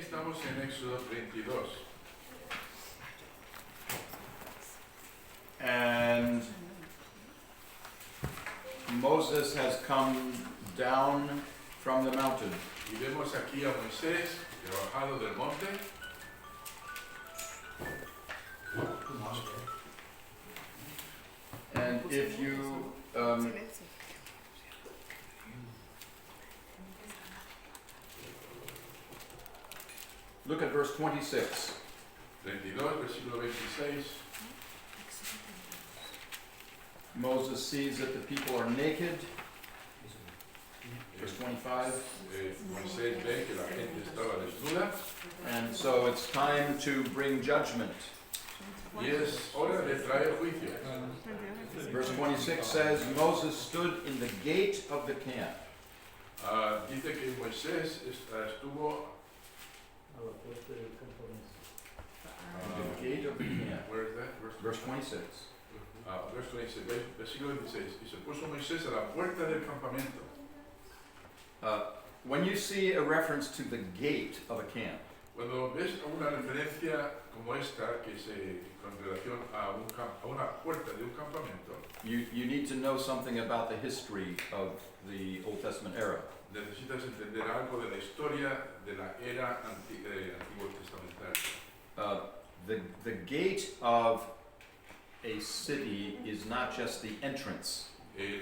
Estamos en Éxodo 32. And Moses has come down from the mountain. Y vemos aquí a Moisés que ha bajado del monte. And if you look at verse 26. 32, versículo 26. Moses sees that the people are naked. Verse 25. Moisés ve que la gente estaba desnuda. And so it's time to bring judgment. Y es hora de traer juicio. Verse 26 says, Moses stood in the gate of the camp. Dice que Moisés estuvo The gate of the camp. where is that? Verse 26. Verso 26, versículo 26. Y se puso Moisés a la puerta del campamento. When you see a reference to the gate of a camp, Cuando ves una referencia como esta, que se con relación a una puerta de un campamento, you need to know something about the history of the Old Testament era. necesitas entender algo de la historia de la era antiguo testamentaria. The gate of a city is not just the entrance.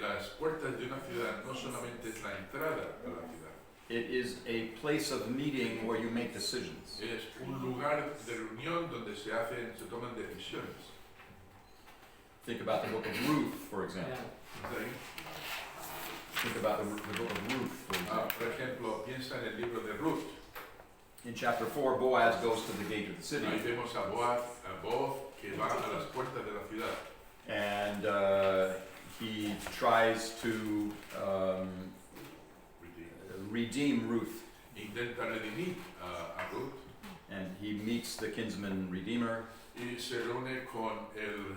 Las puertas de una ciudad no solamente es la entrada a la ciudad, It is a place of meeting where you make decisions. es un lugar de reunión donde se toman decisiones. Think about the book of Ruth, for example. ¿Está ahí? Think about the book of Ruth, for example. Por ejemplo, piensa en el libro de Ruth. In chapter 4, Boaz goes to the gate of the city, Ahí vemos a Boaz que va a las puertas de la ciudad. and he tries to redeem Ruth. Intenta redimir a Ruth And he meets the kinsman redeemer, y se reúne con el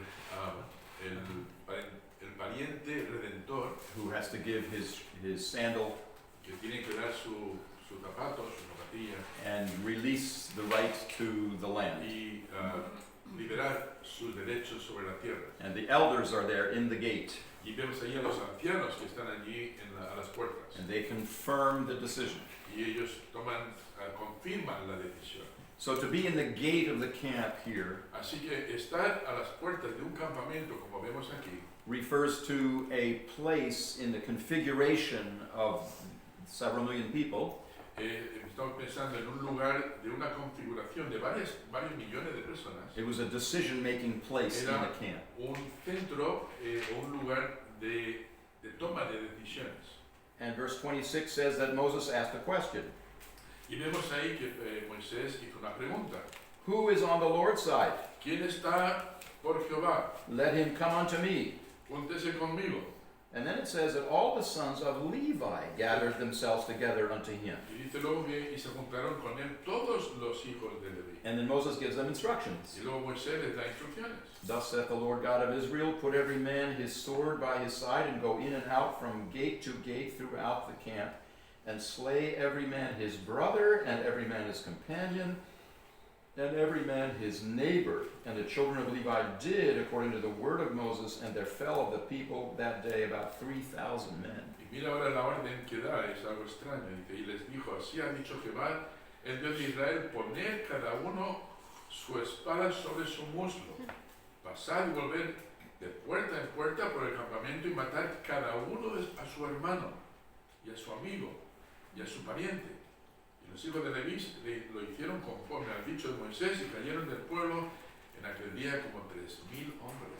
pariente redentor who has to give his sandal que tiene que dar su zapato, su zapatilla and release the right to the land. y liberar sus derechos sobre la tierra. And the elders are there in the gate, Y vemos ahí a los ancianos que están allí a las puertas and they confirm the decision. y ellos confirman la decisión. So to be in the gate of the camp here Así que estar a las puertas de un campamento, como vemos aquí, refers to a place in the configuration of several million people estamos pensando en un lugar de una configuración de varios millones de personas. It was a decision-making place in Era the camp. un centro o un lugar de toma de decisiones. And verse 26 says that Moses asked a question. Y vemos ahí que Moisés hizo una pregunta. Who is on the Lord's side? ¿Quién está por Jehová? Let him come unto me. Júntese conmigo. And then it says that all the sons of Levi gathered themselves together unto him. Y dice luego que y se juntaron con él todos los hijos de Leví. And then Moses gives them instructions. Y luego Moisés les da instrucciones. Thus saith the Lord God of Israel, put every man his sword by his side, and go in and out from gate to gate throughout the camp, and slay every man his brother, and every man his companion, and every man his neighbor. And the children of Levi did according to the word of Moses, and there fell of the people that day about 3,000 men. Y mira ahora la orden que da, es algo extraño. Dice, y les dijo, así ha dicho Jehová, el Dios de Israel, poned cada uno su espada sobre su muslo. Pasad y volver de puerta en puerta por el campamento y matad cada uno a su hermano y a su amigo y a su pariente. Y los hijos de Leví lo hicieron conforme al dicho de Moisés y cayeron del pueblo en aquel día como 3,000 hombres.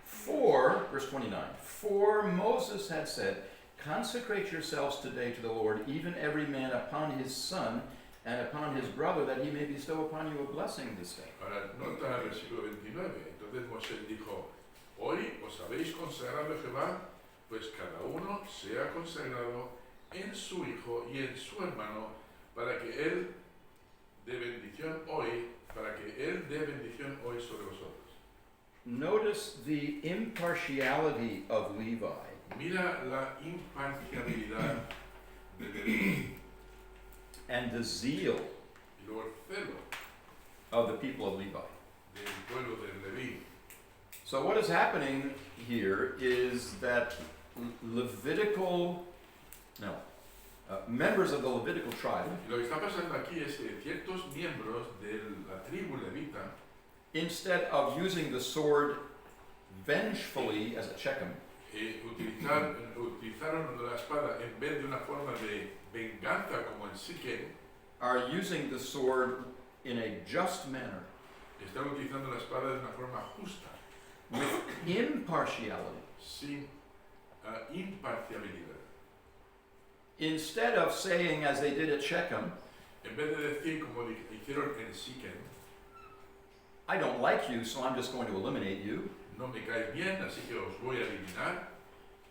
For, verse 29, for Moses had said, consecrate yourselves today to the Lord, even every man upon his son and upon his brother, that he may bestow upon you a blessing this day. Ahora, nota el versículo 29. Entonces Moisés dijo, hoy os habéis consagrado a Jehová, pues cada uno sea consagrado en su hijo y en su hermano, para que él dé bendición hoy, sobre vosotros. Notice the impartiality of Levi. Mira la imparcialidad de Leví and the zeal Y luego el celo of the people of Levi. del pueblo de Leví. So what is happening here is that members of the Levitical tribe, Y lo que está pasando aquí es que ciertos miembros de la tribu levita, instead of using the sword vengefully as a Shechem, utilizaron la espada en vez de una forma de venganza como en Siquem, are using the sword in a just manner, están utilizando la espada de una forma justa, with impartiality. sin imparcialidad. Instead of saying, as they did at Shechem, En vez de decir como hicieron en Siquem, I don't like you, so I'm just going to eliminate you, no me caes bien, así que os voy a eliminar.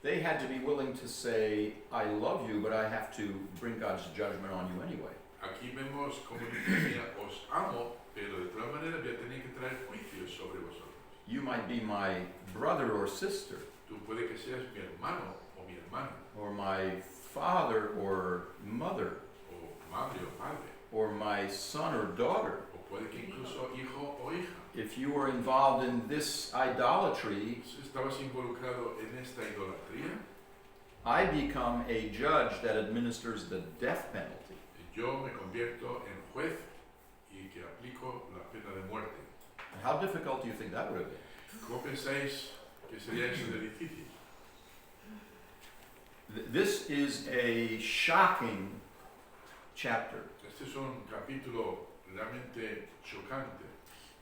they had to be willing to say, I love you, but I have to bring God's judgment on you anyway. Aquí vemos como dice, mira, os amo, pero de todas maneras voy a tener que traer juicios sobre vosotros. You might be my brother or sister, Tú puede que seas mi hermano o mi hermana, or my father or mother, o madre o padre, or my son or daughter. o puede que incluso hijo o hija. If you were involved in this idolatry, Si estabas involucrado en esta idolatría, I become a judge that administers the death penalty. yo me convierto en juez y que aplico la pena de muerte. How difficult do you think that would have been? ¿Cómo pensáis que sería eso de difícil? This is a shocking chapter, Este es un capítulo realmente chocante.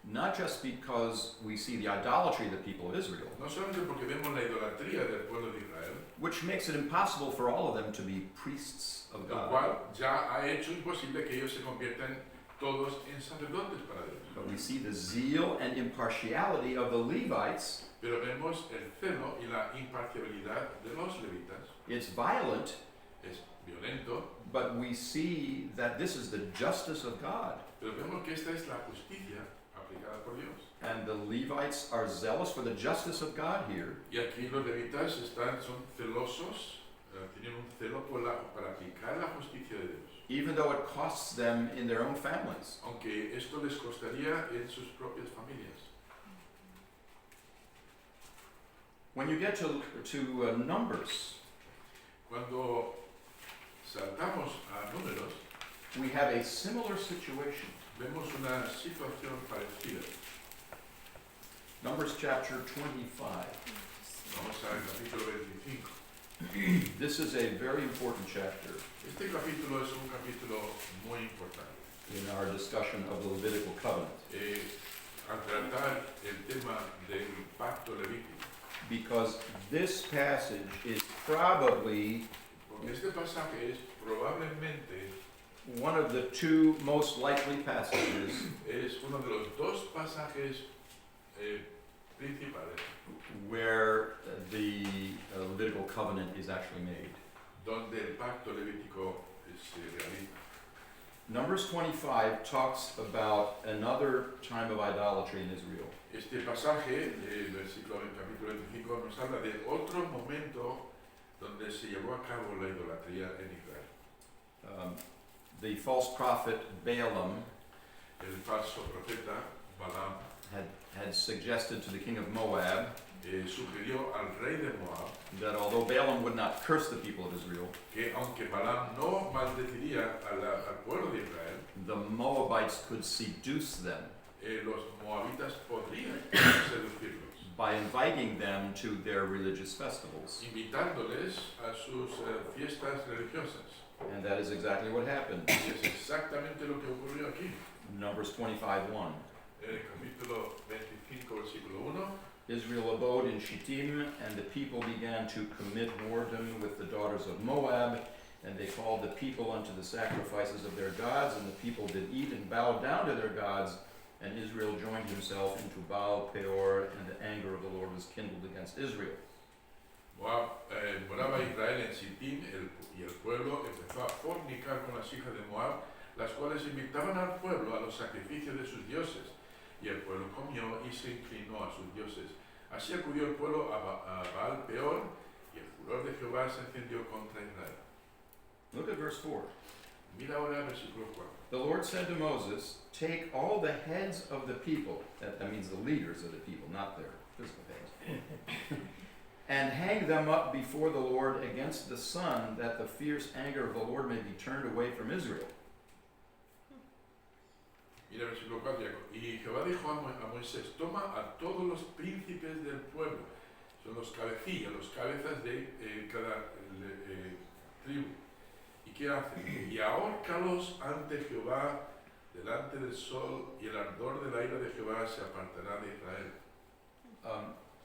not just because we see the idolatry of the people of Israel, No solamente porque vemos la idolatría del pueblo de Israel, which makes it impossible for all of them to be priests of lo God. cual ya ha hecho imposible que ellos se conviertan todos en sacerdotes para Dios. But we see the zeal and impartiality of the Levites. Pero vemos el celo y la imparcialidad de los levitas. It's violent, Es violento, but we see that this is the justice of God. pero vemos que esta es la justicia aplicada por Dios. And the Levites are zealous for the justice of God here. Y aquí los levitas son celosos, tienen un celo para aplicar la justicia de Dios. Even though it costs them in their own families. Aunque esto les costaría en sus propias familias. When you get to Numbers, Cuando saltamos a números, we have a similar situation. vemos una situación parecida. Numbers chapter 25. Vamos al capítulo 25. This is a very important chapter Este capítulo es un capítulo muy importante. in our discussion of the Levitical covenant, Al tratar el tema del Pacto Levitico, because this passage is probably porque este pasaje es probablemente one of the two most likely passages es uno de los dos pasajes principales where the Levitical covenant is actually made. donde el Pacto Levítico se realiza. Numbers 25 talks about another time of idolatry in Israel. Este pasaje del capítulo 25 nos habla de otro momento donde se llevó a cabo la idolatría en Israel. The false prophet Balaam El falso profeta Balaam had suggested to the king of Moab sugirió al rey de Moab that although Balaam would not curse the people of Israel, que aunque Balaam no maldeciría al pueblo de Israel, the Moabites could seduce them los moabitas podrían seducirlos, by inviting them to their religious festivals. invitándoles a sus fiestas religiosas. And that is exactly what happened. Y es exactamente lo que ocurrió aquí. Numbers 25:1. En el capítulo 25, versículo 1, Israel abode in Shittim, and the people began to commit whoredom with the daughters of Moab, and they called the people unto the sacrifices of their gods, and the people did eat and bow down to their gods, and Israel joined himself into Baal Peor, and the anger of the Lord was kindled against Israel. moraba Israel en Sittim y el pueblo empezó a fornicar con las hijas de Moab, las cuales invitaban al pueblo a los sacrificios de sus dioses. Y el pueblo comió y se inclinó a sus dioses. Así acudió el pueblo a Baal Peor, y el furor de Jehová se encendió contra Israel. Look at verse 4. Mira ahora el versículo 4. The Lord said to Moses, take all the heads of the people, that means the leaders of the people, not their physical heads, and hang them up before the Lord against the sun, that the fierce anger of the Lord may be turned away from Israel. Mira el versículo 4. Y Jehová dijo a Moisés, toma a todos los príncipes del pueblo, son los cabecillas, los cabezas de cada tribu. ¿Y qué hacen? Y ahórcalos ante Jehová, delante del sol, y el ardor de la ira de Jehová se apartará de Israel.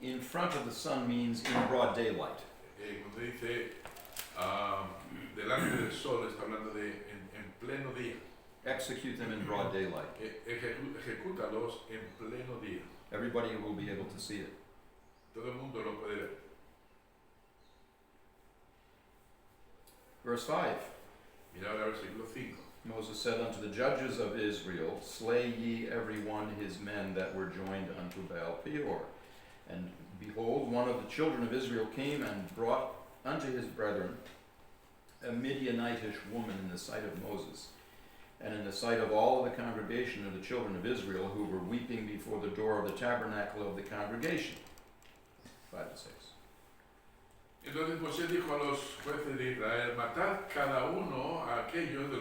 In front of the sun means in broad daylight. Cuando dice delante del sol, está hablando de en pleno día. Execute them in broad daylight. Ejecútalos en pleno día. Everybody will be able to see it. Todo el mundo lo puede ver. Verse 5. Mira ahora el versículo 5. Moses said unto the judges of Israel, slay ye every one his men that were joined unto Baal Peor. And behold, one of the children of Israel came and brought unto his brethren a Midianitish woman in the sight of Moses, and in the sight of all the congregation of the children of Israel, who were weeping before the door of the tabernacle of the congregation. 5 to 6. Entonces Moisés dijo a los jueces de Israel, matad cada uno a aquellos de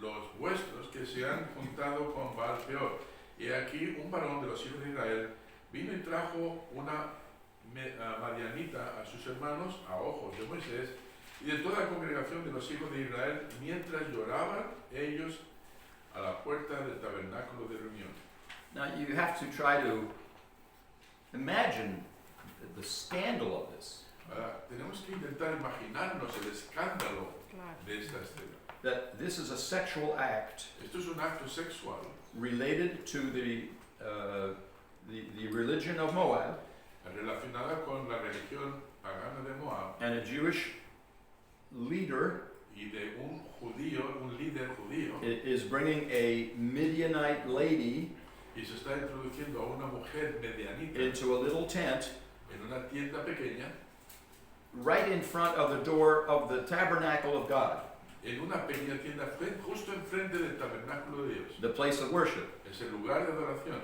los vuestros que se han juntado con Baal Peor. Y aquí un varón de los hijos de Israel vino y trajo una madianita a sus hermanos a ojos de Moisés y de toda la congregación de los hijos de Israel, mientras lloraban ellos a la puerta del tabernáculo de reunión. Now you have to try to imagine the scandal of this. Ahora, tenemos que intentar imaginarnos el escándalo de esta escena. That this is a sexual act. Esto es un acto sexual Related to the religion of Moab, relacionada con la religión pagana de Moab and a Jewish leader y de un líder judío, is bringing a Midianite lady y se está introduciendo a una mujer medianita into a little tent en una tienda pequeña, right in front of the door of the tabernacle of God, en una pequeña tienda justo enfrente del tabernáculo de Dios. the place of worship. Es el lugar de adoración.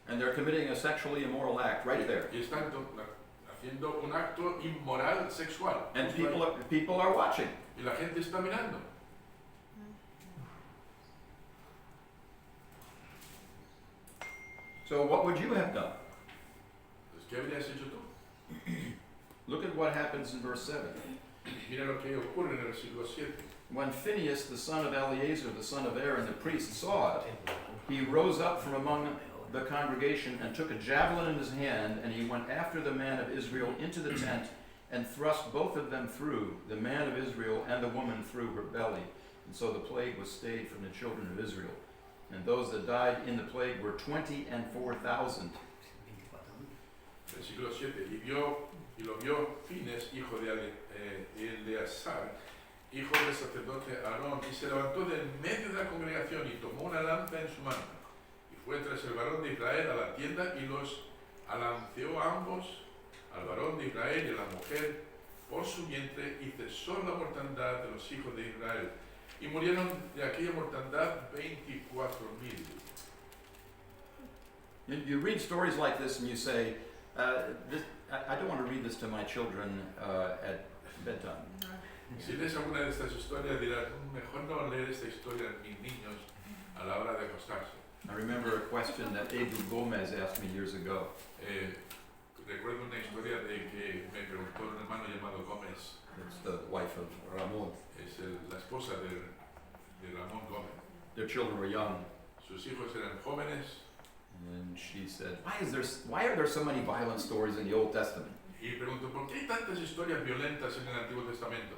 And they're committing a sexually immoral act right there. Y están haciendo un acto inmoral sexual. And Justo ahí. people are watching. Y la gente está mirando. So what would you have done? Pues, ¿qué habrías hecho tú? Look at what happens in verse 7. Mira lo que ocurre en el versículo 7. When Phinehas, the son of Eleazar, the son of Aaron, the priest, saw it, he rose up from among the congregation and took a javelin in his hand, and he went after the man of Israel into the tent and thrust both of them through, the man of Israel and the woman through her belly. And so the plague was stayed from the children of Israel. And those that died in the plague were 24,000. Versículo 7. Y lo vio Fines, hijo de Eleazar, hijo del sacerdote Aarón, y se levantó del medio de la congregación y tomó una lanza en su mano. Y fue tras el varón de Israel a la tienda y los alanceó a ambos, al varón de Israel y a la mujer, por su vientre, y cesó la mortandad de los hijos de Israel. Y murieron de aquella mortandad 24,000. You read stories like this and you say, I don't want to read this to my children at bedtime. Si lees alguna de estas historias dirás, mejor no leer esta historia a mis niños a la hora de acostarse. I remember a question that Edu Gomez asked me years ago. Recuerdo una historia de que me preguntó un hermano llamado Gómez. It's the wife of Ramon. Es la esposa de Ramón Gómez. Their children were young. Sus hijos eran jóvenes. And she said, why are there so many violent stories in the Old Testament? Y preguntó, ¿por qué hay tantas historias violentas en el Antiguo Testamento?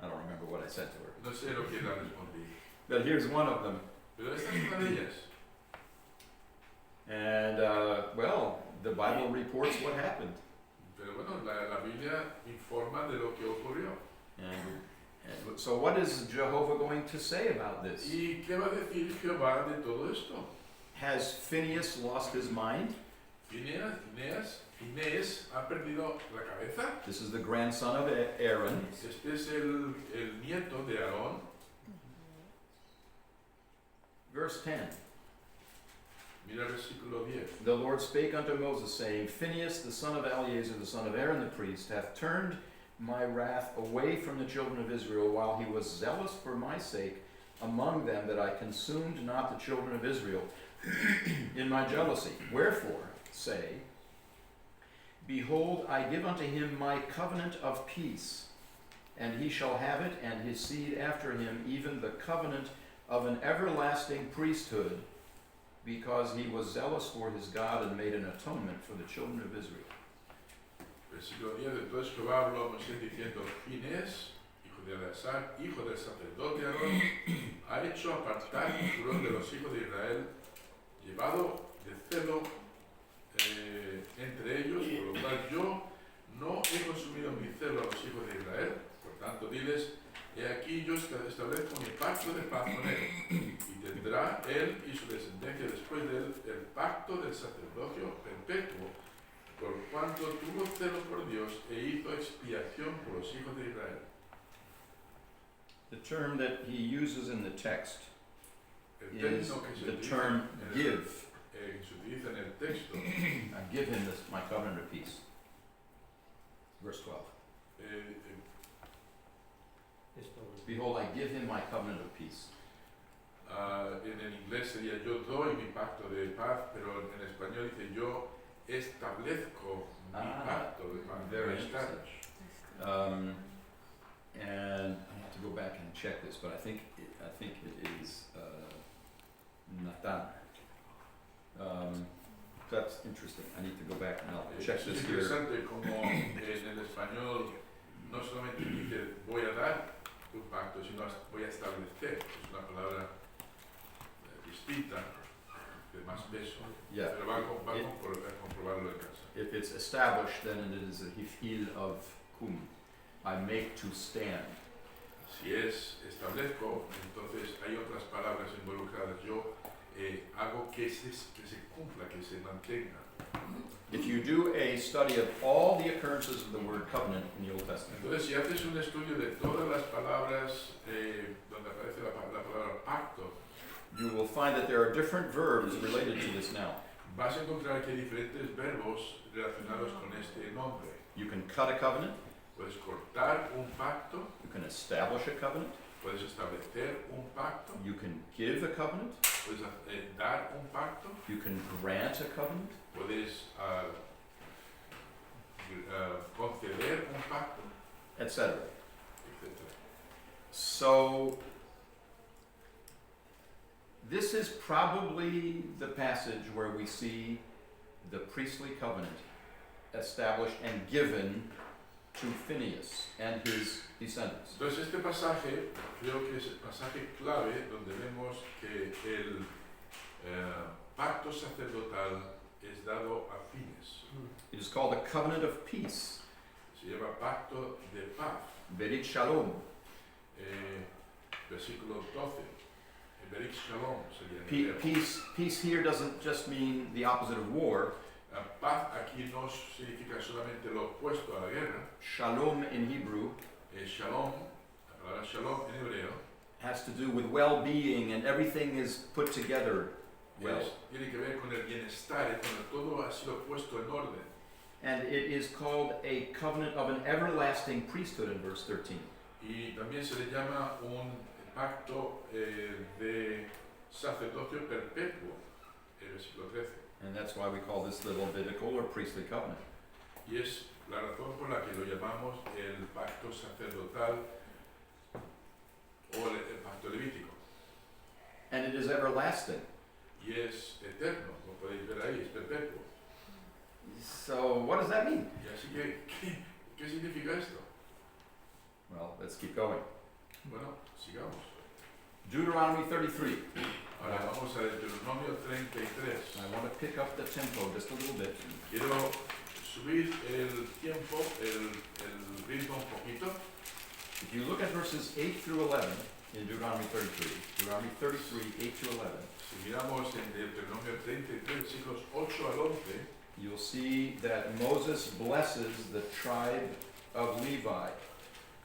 I don't remember what I said to her. No sé lo que le respondí. But here's one of them. Pero esta es una de ellas. And, well, the Bible reports what happened. Pero bueno, la Biblia informa de lo que ocurrió. And so what is Jehovah going to say about this? ¿Y qué va a decir Jehová de todo esto? Has Phinehas lost his mind? Phineas Finés ha perdido la cabeza. This is the grandson of Aaron. Este es el nieto de Aarón. Verse 10. Mira el versículo 10. The Lord spake unto Moses, saying, Phinehas, the son of Eleazar, the son of Aaron the priest, hath turned my wrath away from the children of Israel, while he was zealous for my sake among them, that I consumed not the children of Israel in my jealousy. Wherefore, say, Behold, I give unto him my covenant of peace, and he shall have it, and his seed after him, even the covenant of an everlasting priesthood, because he was zealous for his God and made an atonement for the children of Israel. Versículo 10. Entonces Jehová habló a Moisés diciendo, Finés, hijo de Eleazar, hijo del sacerdote Aarón, ha hecho apartar el furor de los hijos de Israel, llevado de celo entre ellos, por lo cual yo no he consumido mi celo a los hijos de Israel. Por tanto, diles, he aquí yo establezco mi pacto de paz con él, y tendrá él y su descendencia después de él el pacto del sacerdocio perpetuo, por cuanto tuvo celo por Dios e hizo expiación por los hijos de Israel. The term that he uses in the text El is término que se the utiliza term en el- give. se utiliza en el texto, I give him this, my covenant of peace. Verse 12. Behold, I give him my covenant of peace. En el inglés sería yo doy mi pacto de paz, pero en español dice yo establezco mi pacto de paz. Very Establish. And I have to go back and check this, but I think it is Nathan. That's interesting. I need to go back and I'll check Es this here. interesante como en el español no solamente dice voy a dar un pacto, sino voy a establecer. Es una palabra distinta, de más peso. Yeah. Pero va a comprobarlo en casa. If it's established, then it is a hifil of kum. I make to stand. Si es establezco, entonces hay otras palabras involucradas. Yo hago que se cumpla, que se mantenga. If you do a study of all the occurrences of the word covenant in the Old Testament, Entonces, si haces un estudio de todas las palabras donde aparece la palabra pacto, you will find that there are different verbs related to this now. vas a encontrar que hay diferentes verbos relacionados con este nombre. You can cut a covenant, Puedes cortar un pacto, you can establish a covenant, puedes establecer un pacto, you can give a covenant, puedes dar un pacto, you can grant a covenant, puedes conceder un pacto, etc. etc. So, this is probably the passage where we see the priestly covenant established and given to Phinehas and his descendants. Entonces este pasaje, creo que es el pasaje clave donde vemos que el pacto sacerdotal es dado a Fines. It is called the covenant of peace, Se llama pacto de paz. Berit Shalom. Versículo 12. Berit Shalom sería en hebreo. Peace here doesn't just mean the opposite of war. Paz aquí no significa solamente lo opuesto a la guerra. Shalom in Hebrew Shalom, la palabra shalom en hebreo, has to do with well-being, and everything is put together well. tiene que ver con el bienestar, cuando todo ha sido puesto en orden. And it is called a covenant of an everlasting priesthood in verse 13. Y también se le llama un pacto de sacerdocio perpetuo, el versículo 13. And that's why we call this the Levitical or priestly covenant. Y es la razón por la que lo llamamos el pacto sacerdotal o el pacto levítico. And it is everlasting. Y es eterno, como podéis ver ahí, es perpetuo. So what does that mean? Y así que, ¿qué significa esto? Well, let's keep going. Bueno, sigamos. Deuteronomy 33. Ahora vamos a Deuteronomio 33. I want to pick up the tempo just a little bit. Quiero subir el tiempo, el ritmo un poquito. If you look at verses 8 through 11 in Deuteronomy 33, Deuteronomy 33, 8 through 11, Si miramos en Deuteronomio 33, versículos 8 al 11, you'll see that Moses blesses the tribe of Levi.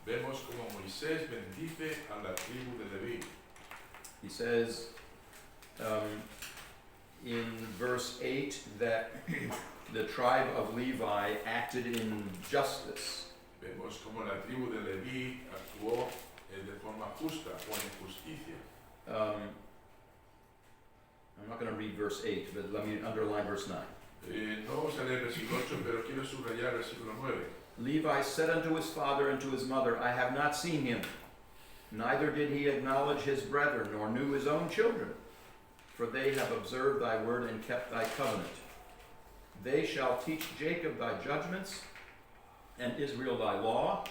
Vemos como Moisés bendice a la tribu de Leví. He says in verse 8 that the tribe of Levi acted in justice. Vemos como la tribu de Leví actuó de forma justa o en justicia. I'm not going to read verse 8, but let me underline verse 9. No vamos a leer versículo 8, pero quiero subrayar versículo 9. Levi said unto his father and to his mother, I have not seen him, neither did he acknowledge his brethren, nor knew his own children, for they have observed thy word and kept thy covenant. They shall teach Jacob thy judgments, and Israel thy law.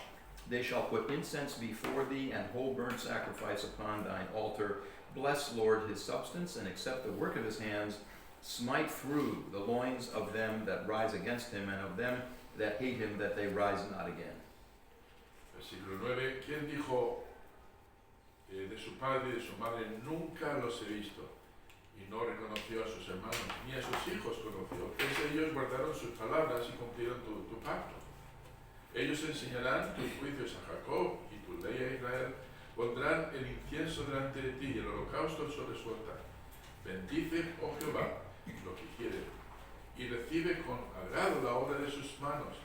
They shall put incense before thee, and whole burnt sacrifice upon thine altar. Bless, Lord, his substance, and accept the work of his hands. Smite through the loins of them that rise against him, and of them that hate him, that they rise not again. Versículo 9. ¿Quién dijo de su padre y de su madre, nunca los he visto? Y no reconoció a sus hermanos, ni a sus hijos conoció. Pues ellos guardaron sus palabras y cumplieron tu pacto. Ellos enseñarán tus juicios a Jacob y tu ley a Israel. Pondrán el incienso delante de ti y el holocausto sobre su altar. Bendice, oh Jehová, lo que quiere, y recibe con agrado la obra de sus manos.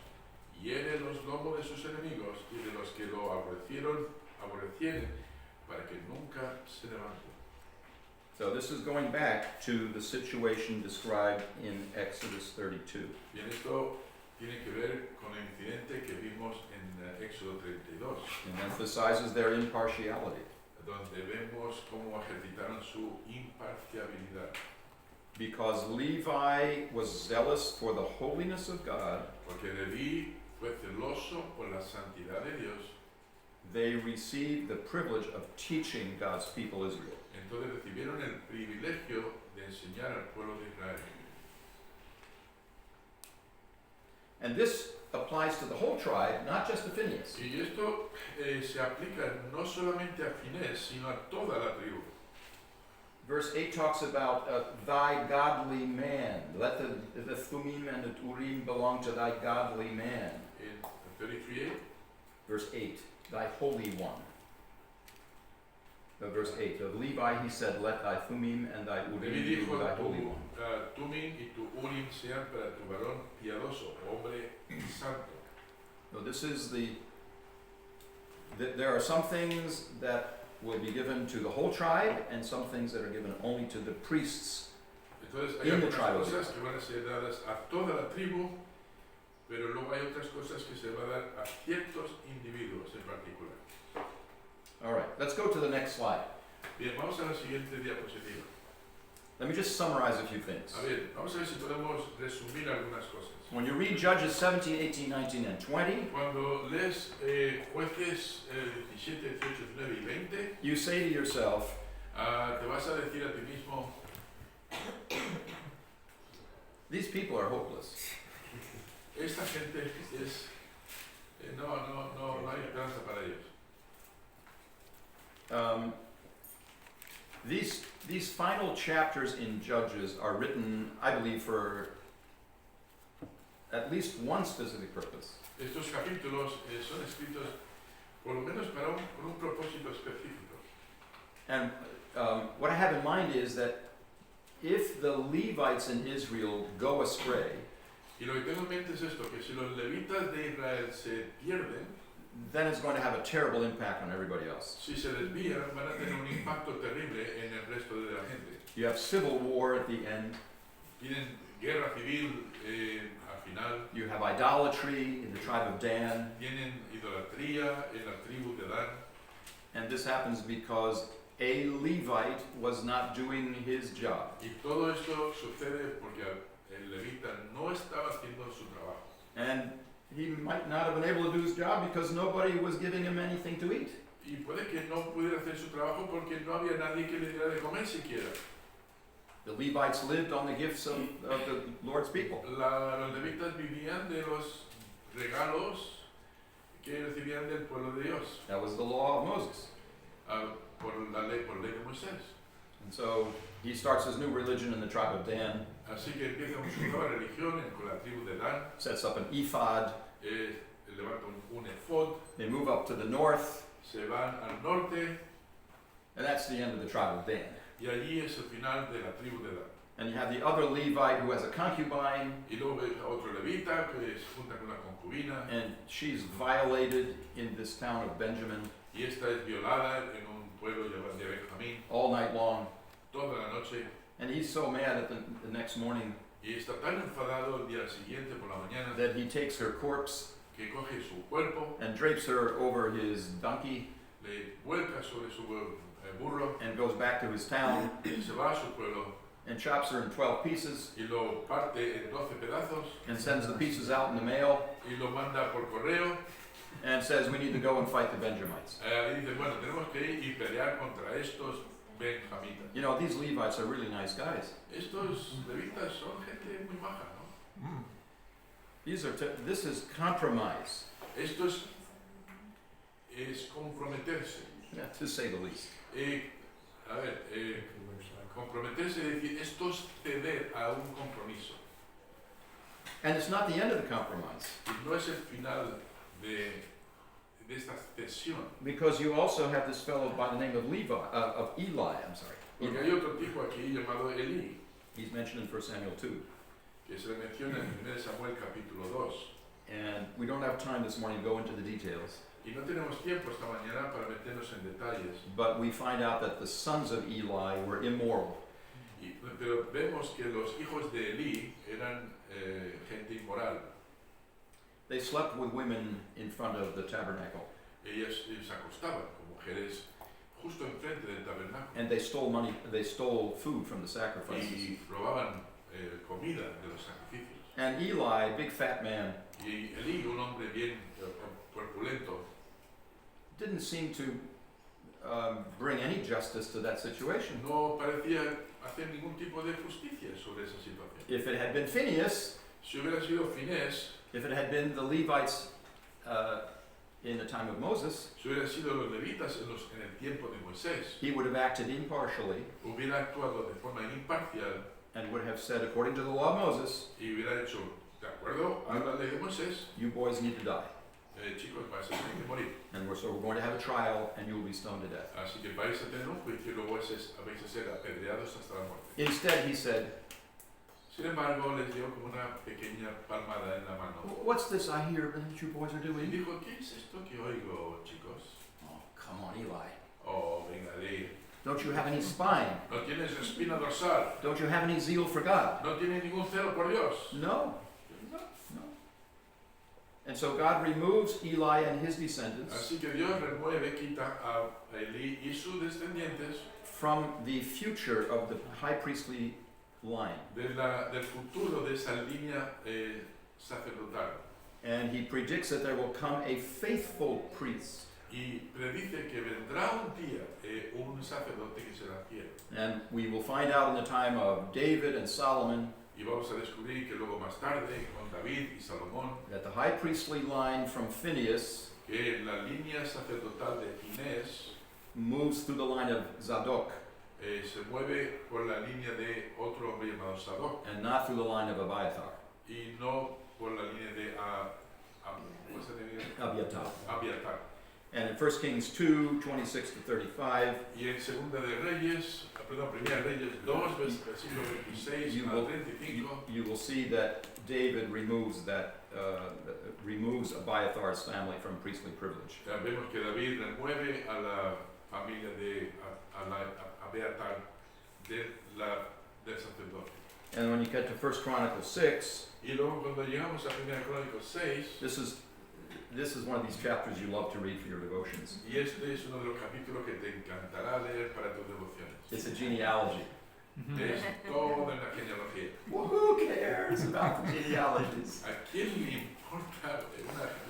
Hiere los lomos de sus enemigos y de los que lo aborrecieren, para que nunca se levante. So this is going back to the situation described in Exodus 32. Bien, esto tiene que ver con el incidente que vimos en Éxodo 32. And emphasizes their impartiality. Donde vemos cómo ejercitaron su imparcialidad. Because Levi was zealous for the holiness of God, Porque Leví fue celoso por la santidad de Dios. they received the privilege of teaching God's people Israel. Entonces recibieron el privilegio de enseñar al pueblo de Israel. And this applies to the whole tribe, not just to Phinehas. Y esto se aplica no solamente a Finés, sino a toda la tribu. Verse 8 talks about thy godly man. Let the Thummim and the Urim belong to thy godly man. En 33, Verse 8, thy holy one. Verse 8, of Levi he said, let thy Thummim and thy Urim Leví be dijo, thy holy one. Tumim y tu Urim sean para tu varón piadoso, hombre santo. So this is there are some things that will be given to the whole tribe, and some things that are given only to the priests. Entonces hay In the algunas tribe of cosas que van a ser dadas a toda la tribu, pero luego hay otras cosas que se van a dar a ciertos individuos en particular. All right, let's go to the next slide. Bien, vamos a la siguiente diapositiva. Let me just summarize a few things. A ver, vamos a ver si podemos resumir algunas cosas. When you read Judges 17, 18, 19, and 20, Cuando lees Jueces 17, 18, 19 y 20, you say to yourself, te vas a decir a ti mismo, these people are hopeless. esta gente es, no hay esperanza para ellos. These final chapters in Judges are written, I believe, for at least one specific purpose. Estos capítulos son escritos por lo menos para un propósito específico. And what I have in mind is that if the Levites in Israel go astray, Y lo que tengo en mente es esto, que si los levitas de Israel se pierden, then it's going to have a terrible impact on everybody else. si se desvían, van a tener un impacto terrible en el resto de la gente. You have civil war at the end. Tienen guerra civil al final, You have idolatry in the tribe of Dan. tienen idolatría en la tribu de Dan. And this happens because a Levite was not doing his job. Y todo esto sucede porque el levita no estaba haciendo su trabajo. And he might not have been able to do his job because nobody was giving him anything to eat. Y puede que no pudiera hacer su trabajo porque no había nadie que le diera de comer siquiera. The Levites lived on the gifts of the Lord's people. Los levitas vivían de los regalos que recibían del pueblo de Dios, That was the law of Moses. por ley de Moisés. And so he starts his new religion in the tribe of Dan, Así que empieza su nueva religión con la tribu de Dan, sets up an ephod. levanta un efod, They move up to the north, se van al norte and that's the end of the tribe of Dan. y allí es el final de la tribu de Dan. And you have the other Levite who has a concubine, Y luego ves a otro levita que se junta con una concubina and she's violated in this town of Benjamin y esta es violada en un pueblo llamado de Benjamín all night long. toda la noche And he's so mad at the next morning y está tan enfadado el día siguiente por la mañana that he takes her corpse que coge su cuerpo, and drapes her over his donkey le vuelca sobre su burro and goes back to his town y se va a su pueblo and chops her in 12 pieces y lo parte en 12 pedazos and sends the pieces out in the mail y lo manda por correo and says, we need to go and fight the Benjamites. y dice, bueno, tenemos que ir y pelear contra estos benjamitas. You know, these Levites are really nice guys. Estos levitas son gente muy maja, ¿no? This is compromise, Esto es comprometerse. to say the least. A ver, comprometerse es decir, esto es ceder a un compromiso. And it's not the end of the compromise, Y no es el final de esta cesión. because you also have this fellow by the name of Eli. Porque hay otro tipo aquí llamado Elí, He's mentioned in 1 Samuel 2. que se le menciona en 1 Samuel capítulo 2. And we don't have time this morning to go into the details, Y no tenemos tiempo esta mañana para meternos en detalles. but we find out that the sons of Eli were immoral. Pero vemos que los hijos de Elí eran gente inmoral. They slept with women in front of the tabernacle, Ellas se acostaban con mujeres justo enfrente del tabernáculo and they stole food from the sacrifices. y robaban comida de los sacrificios. And Eli, big fat man, Y Elí, un hombre bien corpulento, didn't seem to bring any justice to that situation. no parecía hacer ningún tipo de justicia sobre esa situación. If it had been Phineas, Si hubiera sido Finés, if it had been the Levites in the time of Moses, si hubiera sido los levitas en el tiempo de Moisés, he would have acted impartially hubiera actuado de forma imparcial and would have said, according to the law of Moses, y hubiera hecho, de acuerdo a la ley de Moisés, you boys need to die. chicos, vais a tener que morir. And so we're going to have a trial and you will be stoned to death. Así que vais a tener un juicio y luego vais a ser apedreados hasta la muerte. Instead, he said, Sin embargo, les dio como una pequeña palmada en la mano. what's this I hear that you boys are Y doing? dijo, ¿qué es esto que oigo, chicos? Oh, come on, Eli. Oh, venga, Elí. Don't you have any spine? No tienes espina dorsal. Don't you have any zeal for God? No tienes ningún celo por Dios. No. No. And so God removes Eli and his descendants Así que Dios remueve, quita a Elí y sus descendientes from the future of the high priestly line. del futuro de esa línea sacerdotal. And he predicts that there will come a faithful priest. Y predice que vendrá un día un sacerdote que será fiel. And we will find out in the time of David and Solomon Y vamos a descubrir que luego más tarde, con David y Salomón, that the high priestly line from Phineas que la línea sacerdotal de Finés moves through the line of Zadok se mueve por la línea de otro hombre llamado Sadoc and not through the line of Abiathar. y no por la línea de ¿cómo se diría? Abiatar. And in 1 Kings 2, 26 to 35, Y en Segunda de Reyes, Primera de Reyes 2, versículo 26 al 35, you will see that David removes Abiathar's family from priestly privilege. vemos que David remueve a la familia de Abiatar del sacerdote. And when you get to 1 Chronicles 6, Y luego cuando llegamos a 1 Crónicos 6, this is one of these chapters you love to read for your devotions. y este es uno de los capítulos que te encantará leer para tus devociones. It's a genealogy. Es todo en la genealogía. Well, who cares about the genealogies? ¿A quién le importa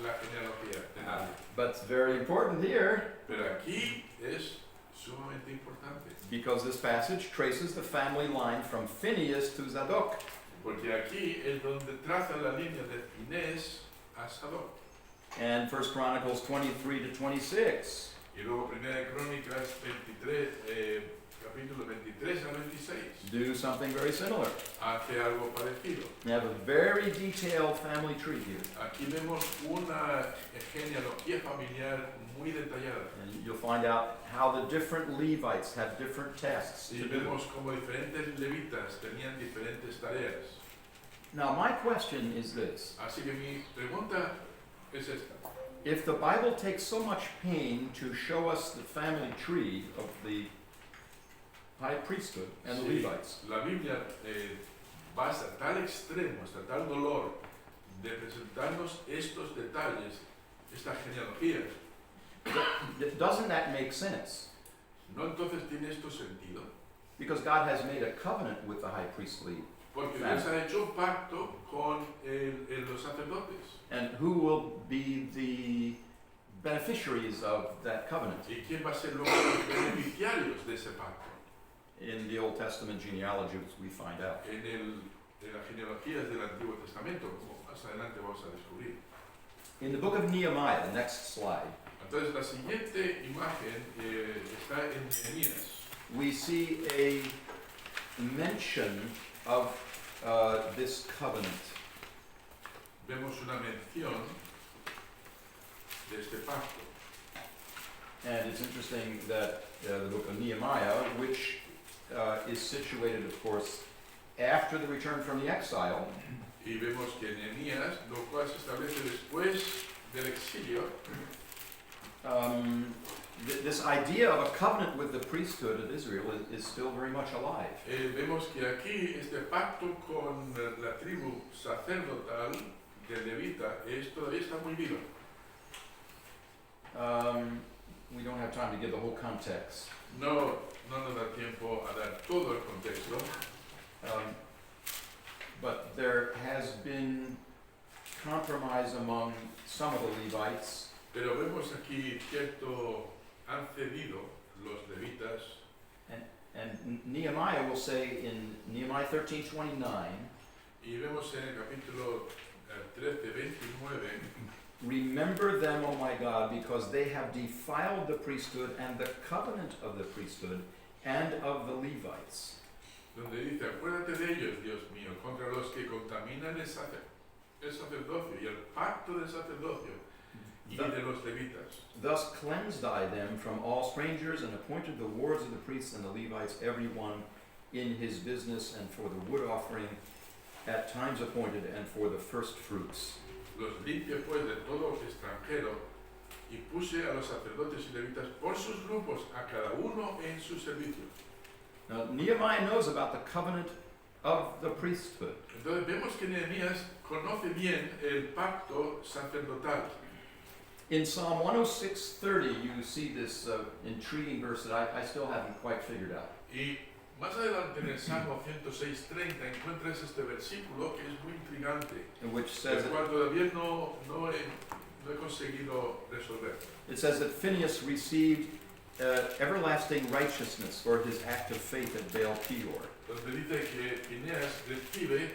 la genealogía? De nadie. But it's very important here Pero aquí es sumamente importante. because this passage traces the family line from Phineas to Zadok. Porque aquí es donde traza la línea de Finés a Sadoc. And 1 Chronicles 23 to 26. Y luego Primera de Crónicas 23, capítulo 23 do something very similar. hace algo parecido. We have a very detailed family tree here. Aquí vemos una genealogía familiar muy detallada. And you'll find out how the different Levites have different tasks Y to do. vemos como diferentes levitas tenían diferentes tareas. Now, my question is this. Así que mi pregunta es esta. If the Bible takes so much pain to show us the family tree of the high priesthood and the Sí, Levites, la Biblia va hasta tal extremo, hasta tal dolor de presentarnos estos detalles, esta genealogía. doesn't that make sense? ¿No entonces tiene esto sentido? Because God has made a covenant with the high priestly. Porque Dios ha hecho un pacto con los sacerdotes. And who will be the beneficiaries of that covenant? ¿Y quién va a ser luego los beneficiarios de ese pacto? In the Old Testament genealogies, we find out. En las genealogías del Antiguo Testamento, como más adelante vamos a descubrir. In the book of Nehemiah, the next slide, Entonces la siguiente imagen está en Nehemías. we see a mention of this covenant. Vemos una mención de este pacto. And it's interesting that the book of Nehemiah, which is situated, of course, after the return from the exile, Y vemos que Nehemías, lo cual se establece después del exilio, this idea of a covenant with the priesthood of Israel is still very much alive. vemos que aquí este pacto con la tribu sacerdotal de Levita todavía está muy viva. We don't have time to give the whole context. No nos da tiempo a dar todo el contexto, But there has been compromise among some of the Levites, pero vemos aquí cierto han cedido los levitas, and Nehemiah will say in Nehemiah 13:29, y vemos en el capítulo 13:29, remember them, O my God, because they have defiled the priesthood and the covenant of the priesthood and of the Levites. donde dice, acuérdate de ellos, Dios mío, contra los que contaminan el sacerdocio y el pacto del sacerdocio y de los levitas. Thus cleansed I them from all strangers and appointed the wards of the priests and the Levites, every one in his business, and for the wood offering at times appointed, and for the first fruits. Los limpio pues de todo extranjero y puse a los sacerdotes y levitas por sus grupos, a cada uno en su servicio. Now, Nehemiah knows about the covenant of the priesthood. Entonces vemos que Nehemías conoce bien el pacto sacerdotal. In Psalm 106:30, you see this intriguing verse that I still haven't quite figured out. Y más adelante en el Salmo 106:30 encuentras este versículo que es muy intrigante, In which says el cual todavía no he conseguido resolver. it says that Phinehas received everlasting righteousness for his act of faith at Baal Peor. Donde dice que Phineas recibe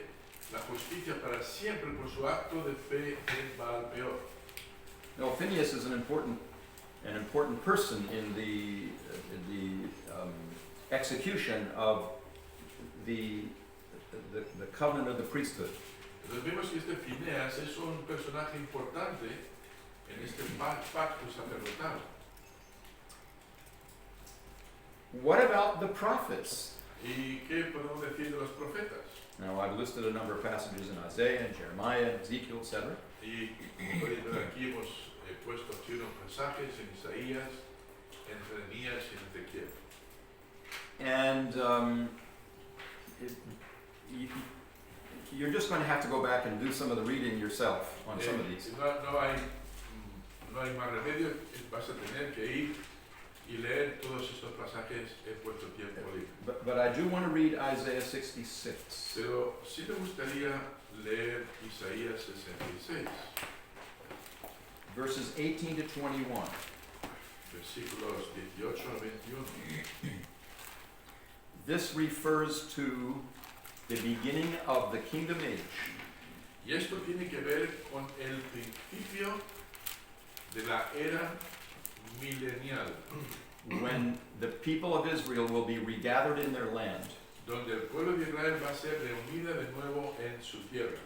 la justicia para siempre por su acto de fe en Baal Peor. Now, Phinehas is an important person in the execution of the covenant of the priesthood. Entonces vemos que este Phineas es un personaje importante en este pacto sacerdotal. What about the prophets? ¿Y qué podemos decir de los profetas? Now, I've listed a number of passages in Isaiah and Jeremiah, Ezekiel, etc. Y como podéis ver aquí hemos puesto aquí unos pasajes en Isaías, en Jeremías y en Ezequiel. And you're just going to have to go back and do some of the reading yourself on some of these. No hay más remedio, vas a tener que ir y leer todos estos pasajes en vuestro tiempo libre. But I do want to read Isaiah 66. Pero sí me gustaría leer Isaías 66, Verses 18 to 21. versículos 18 a 21. This refers to the beginning of the kingdom age. Y esto tiene que ver con el principio de la era milenial, When the people of Israel will be regathered in their land. donde el pueblo de Israel va a ser reunida de nuevo en su tierra.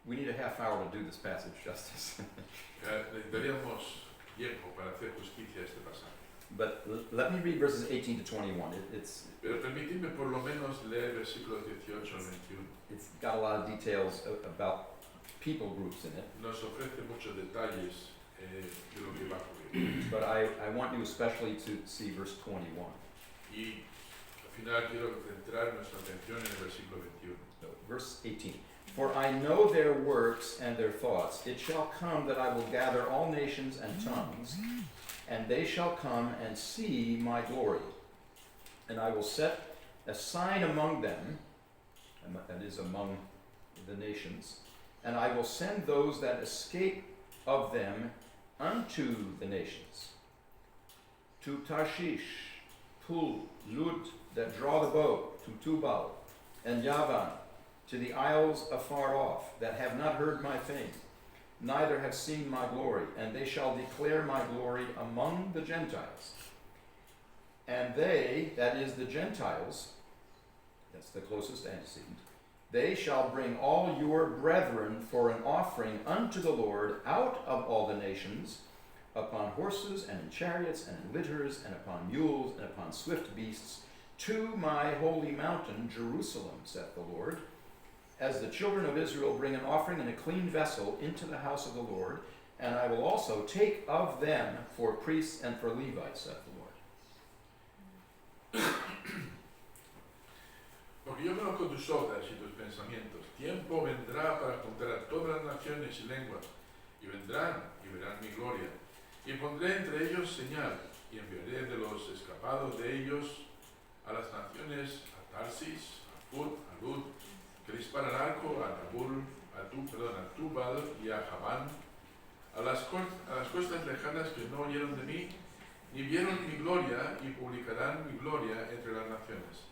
We need a half hour to do this passage justice. Necesitaríamos tiempo para hacer justicia a este pasaje. But let me read verses 18 to 21. Pero permitidme por lo menos leer versículos 18 al 21. It's got a lot of details about people groups in it. Nos ofrece muchos detalles de lo que va a ocurrir. But I want you especially to see verse 21. Y al final quiero centrar nuestra atención en el versículo 21. No, verse 18. For I know their works and their thoughts. It shall come that I will gather all nations and tongues, and they shall come and see my glory. And I will set a sign among them, and that is among the nations, and I will send those that escape of them unto the nations. To Tarshish, Pul, Lud, that draw the bow, to Tubal, and Yavan, to the isles afar off, that have not heard my fame, neither have seen my glory, and they shall declare my glory among the Gentiles. And they, that is the Gentiles, that's the closest antecedent, they shall bring all your brethren for an offering unto the Lord out of all the nations, upon horses and in chariots and in litters and upon mules and upon swift beasts, to my holy mountain Jerusalem, saith the Lord, as the children of Israel bring an offering in a clean vessel into the house of the Lord, and I will also take of them for priests and for Levites, saith the Lord. Porque yo conozco tus obras y tus pensamientos. Tiempo vendrá para juntar a todas las naciones y lenguas, y vendrán y verán mi gloria. Y pondré entre ellos señal, y enviaré de los escapados de ellos a las naciones, a Tarsis, a Put, a Lud, que disparan arco, a Tubal y a Javán, a las costas lejanas que no oyeron de mí, ni vieron mi gloria, y publicarán mi gloria entre las naciones.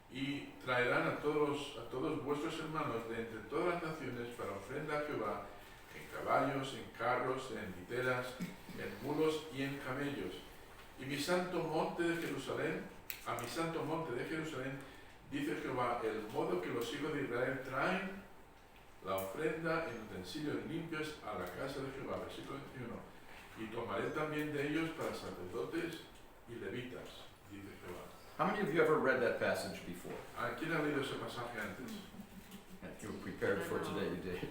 Y traerán a todos vuestros hermanos de entre todas las naciones para ofrenda a Jehová, en caballos, en carros, en literas, en mulos y en camellos. Y mi santo monte de Jerusalén, a mi santo monte de Jerusalén, dice Jehová, el modo que los hijos de Israel traen la ofrenda en utensilios limpios a la casa de Jehová. Versículo 21. Y tomaré también de ellos para sacerdotes y levitas, dice Jehová. How many of you ever read that passage before? ¿A quién ha leído ese pasaje antes? If you were prepared for today, you did.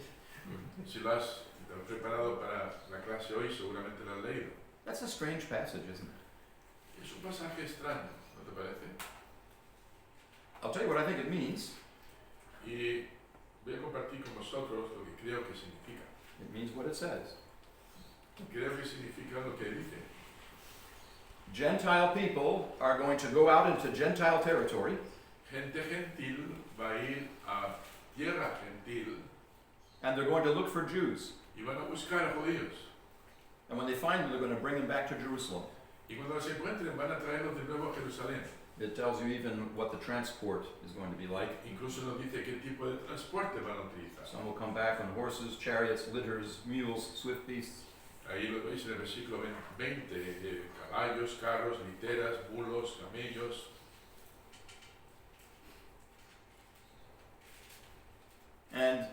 Si lo has preparado para la clase hoy, seguramente lo has leído. That's a strange passage, isn't it? Es un pasaje extraño, ¿no te parece? I'll tell you what I think it means. Y voy a compartir con vosotros lo que creo que significa. It means what it says. Creo que significa lo que dice. Gentile people are going to go out into Gentile territory. Gente gentil va a ir a tierra gentil. And they're going to look for Jews. Y van a buscar a judíos. And when they find them, they're going to bring them back to Jerusalem. Y cuando los encuentren, van a traerlos de nuevo a Jerusalén. It tells you even what the transport is going to be like. Incluso nos dice qué tipo de transporte van a utilizar. Some will come back on horses, chariots, litters, mules, swift beasts. Ahí lo veis en el versículo 20, caballos, carros, literas, bulos, camellos. And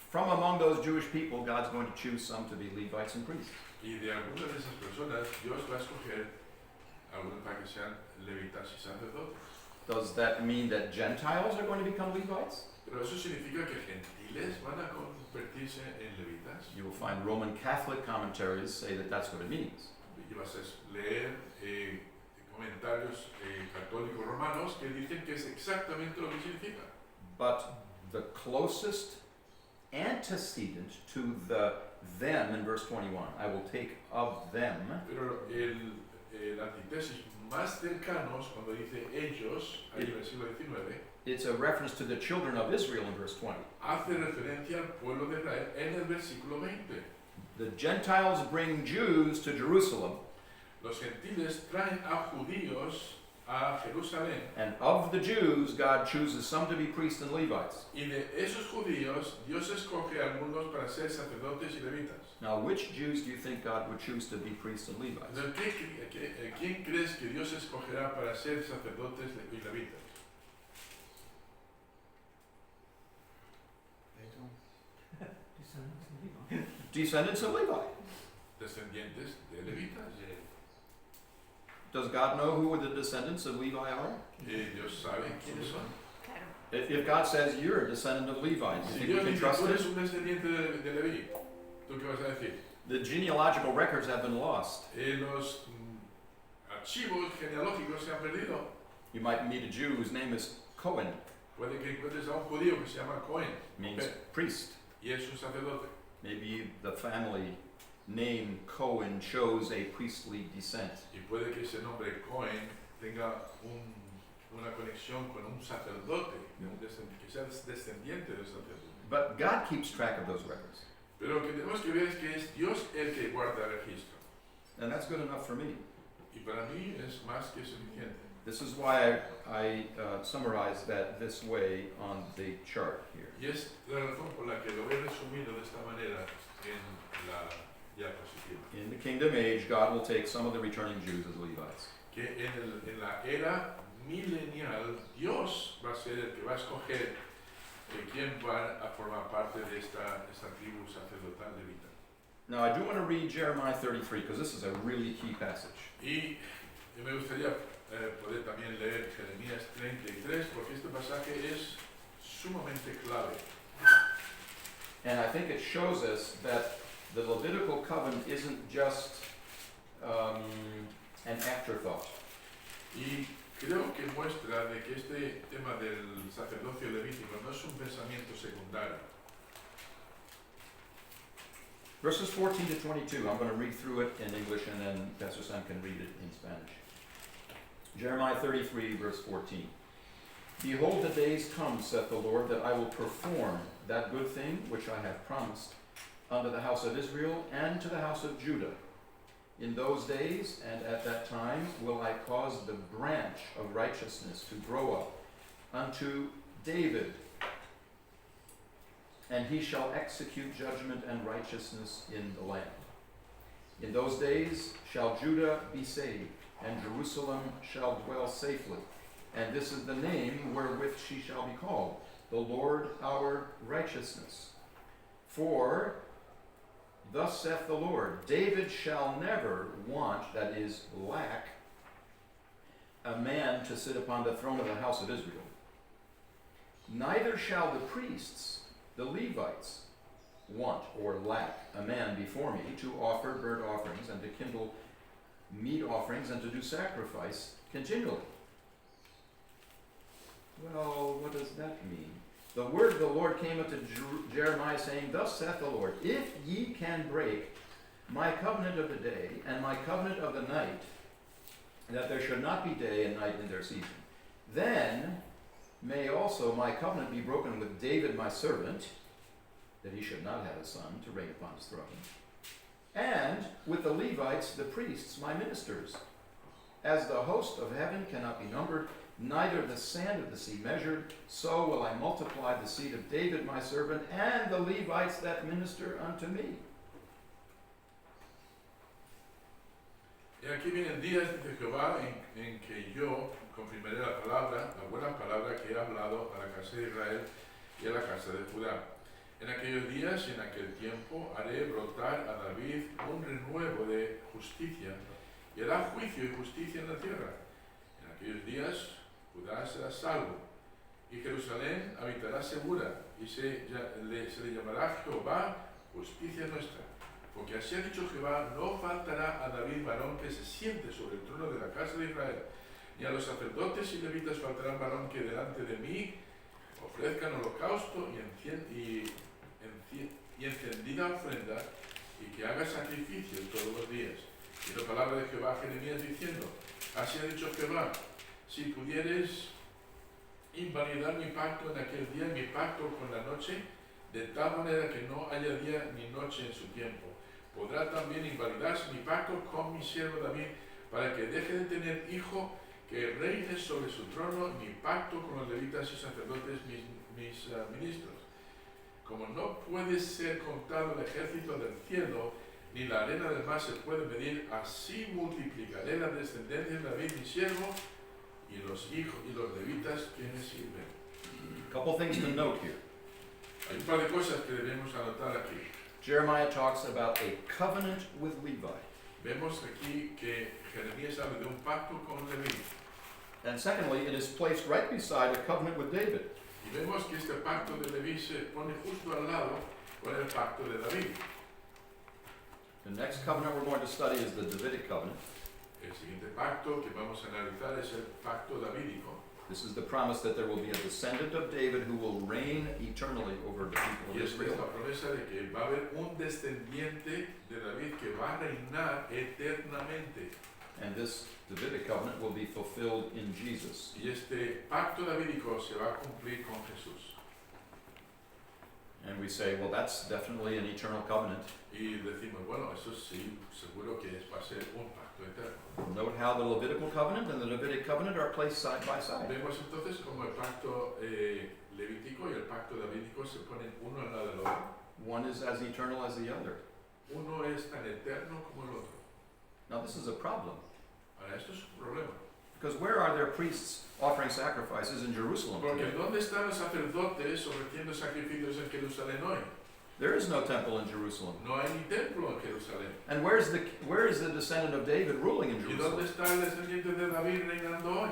from among those Jewish people, God's going to choose some to be Levites and priests. Y de algunas de esas personas, Dios va a escoger algunos para que sean levitas y sacerdotes. Does that mean that Gentiles are going to become Levites? Pero eso significa que gentiles van a convertirse en levitas. You will find Roman Catholic commentaries say that that's what it means. Y vas a leer comentarios católicos romanos que dicen que es exactamente lo que significa. But the closest antecedent to the them in verse 21, I will take of them. Pero el antítesis más cercanos, cuando dice ellos, ahí en el versículo 19, it's a reference to the children of Israel in verse 20. hace referencia al pueblo de Israel en el versículo 20. The Gentiles bring Jews to Jerusalem. Los gentiles traen a judíos a Jerusalén. And of the Jews, God chooses some to be priests and Levites. Y de esos judíos, Dios escoge a algunos para ser sacerdotes y levitas. Now, which Jews do you think God would choose to be priests and Levites? Entonces, ¿quién crees que Dios Dios escogerá para ser sacerdotes y levitas. Descendants of Levi. Descendientes de levitas. Does God know who the descendants of Levi are? Dios sabe quiénes son. If God says you're a descendant of Levi, do you Si think Dios we can dice, trust tú him? eres un descendiente de Leví, ¿tú qué vas a decir? The genealogical records have been lost. Los archivos genealógicos se han perdido. You might meet a Jew whose name is Cohen, Puede que encuentres a un judío que se llama Cohen means priest. y es un sacerdote. Maybe the family name Cohen shows a priestly descent. Y puede que ese nombre Cohen tenga una conexión con un sacerdote, que sea descendiente del sacerdote. But God keeps track of those records. Pero lo que tenemos que ver es que es Dios el que guarda el registro. And that's good enough for me. Y para mí es más que suficiente. This is why I summarized that this way on the chart here. Y es la razón por la que lo he resumido de esta manera en la diapositiva. In the kingdom age, God will take some of the returning Jews as Levites. Que en la era milenial, Dios va a ser el que va a escoger quién va a formar parte de esta tribu sacerdotal levita. Now, I do want to read Jeremiah 33 because this is a really key passage. Y me gustaría poder también leer Jeremías 33 porque este pasaje es sumamente clave. And I think it shows us that the Levitical covenant isn't just an afterthought. Y creo que muestra de que este tema del sacerdocio levítico no es un pensamiento secundario. Verses 14 to 22, I'm going to read through it in English and then Pastor Sam can read it in Spanish. Jeremiah 33, verse 14. Behold, the days come, saith the Lord, that I will perform that good thing which I have promised unto the house of Israel and to the house of Judah. In those days and at that time will I cause the branch of righteousness to grow up unto David, and he shall execute judgment and righteousness in the land. In those days shall Judah be saved, and Jerusalem shall dwell safely. And this is the name wherewith she shall be called, the Lord our righteousness. For thus saith the Lord, David shall never want, that is, lack, a man to sit upon the throne of the house of Israel. Neither shall the priests, the Levites, want or lack a man before me to offer burnt offerings and to kindle meat offerings and to do sacrifice continually. Well, what does that mean? The word of the Lord came unto Jeremiah, saying, Thus saith the Lord, if ye can break my covenant of the day and my covenant of the night, that there should not be day and night in their season, then may also my covenant be broken with David my servant, that he should not have a son to reign upon his throne, and with the Levites, the priests, my ministers. As the host of heaven cannot be numbered, neither the sand of the sea measured, so will I multiply the seed of David my servant, and the Levites that minister unto me. Y aquí vienen días, dice Jehová, en que yo confirmaré la palabra, la buena palabra que he hablado a la casa de Israel y a la casa de Judá. En aquellos días y en aquel tiempo haré brotar a David un renuevo de justicia y hará juicio y justicia en la tierra. En aquellos días Judá será salvo y Jerusalén habitará segura y se le llamará Jehová justicia nuestra. Porque así ha dicho Jehová, no faltará a David varón que se siente sobre el trono de la casa de Israel, ni a los sacerdotes y levitas faltará varón que delante de mí ofrezcan holocausto y encendida ofrenda y que haga sacrificios todos los días. Y la palabra de Jehová a Jeremías diciendo, así ha dicho Jehová, si pudieres invalidar mi pacto en aquel día, mi pacto con la noche, de tal manera que no haya día ni noche en su tiempo, podrá también invalidarse mi pacto con mi siervo David, para que deje de tener hijo que reine sobre su trono, mi pacto con los levitas y sacerdotes, mis ministros. Como no puede ser contado el ejército del cielo, ni la arena del mar se puede medir, así multiplicaré la descendencia de David, mi siervo, y los hijos y los levitas que me sirven. A couple things to note here. Hay un par de cosas que debemos anotar aquí. Jeremiah talks about a covenant with Levi. Vemos aquí que Jeremías habla de un pacto con Leví. And secondly, it is placed right beside a covenant with David. Y vemos que este pacto de Leví se pone justo al lado con el pacto de David. The next covenant we're going to study is the Davidic covenant. El siguiente pacto que vamos a analizar es el pacto davídico. This is the promise that there will be a descendant of David who will reign eternally over the people Y of esta es Israel. la promesa de que va a haber un descendiente de David que va a reinar eternamente. And this Davidic covenant will be fulfilled in Jesus. Y este pacto davídico se va a cumplir con Jesús. And we say, well, that's definitely an eternal covenant. Y decimos, bueno, eso sí, seguro que va a ser un pacto eterno. Note how the Levitical covenant and the Davidic covenant are placed side by side. Vemos entonces como el pacto levítico y el pacto davídico se ponen uno al lado del otro. One is as eternal as the other. Uno es tan eterno como el otro. Now, this is a problem. Ahora, esto es un problema. Because where are there priests offering sacrifices in Jerusalem Porque today? ¿dónde están los sacerdotes ofreciendo sacrificios en Jerusalén hoy? There is no temple in Jerusalem. No hay ni templo en Jerusalén. And where is the descendant of David ruling in ¿Y dónde Jerusalem? está el descendiente de David reinando hoy?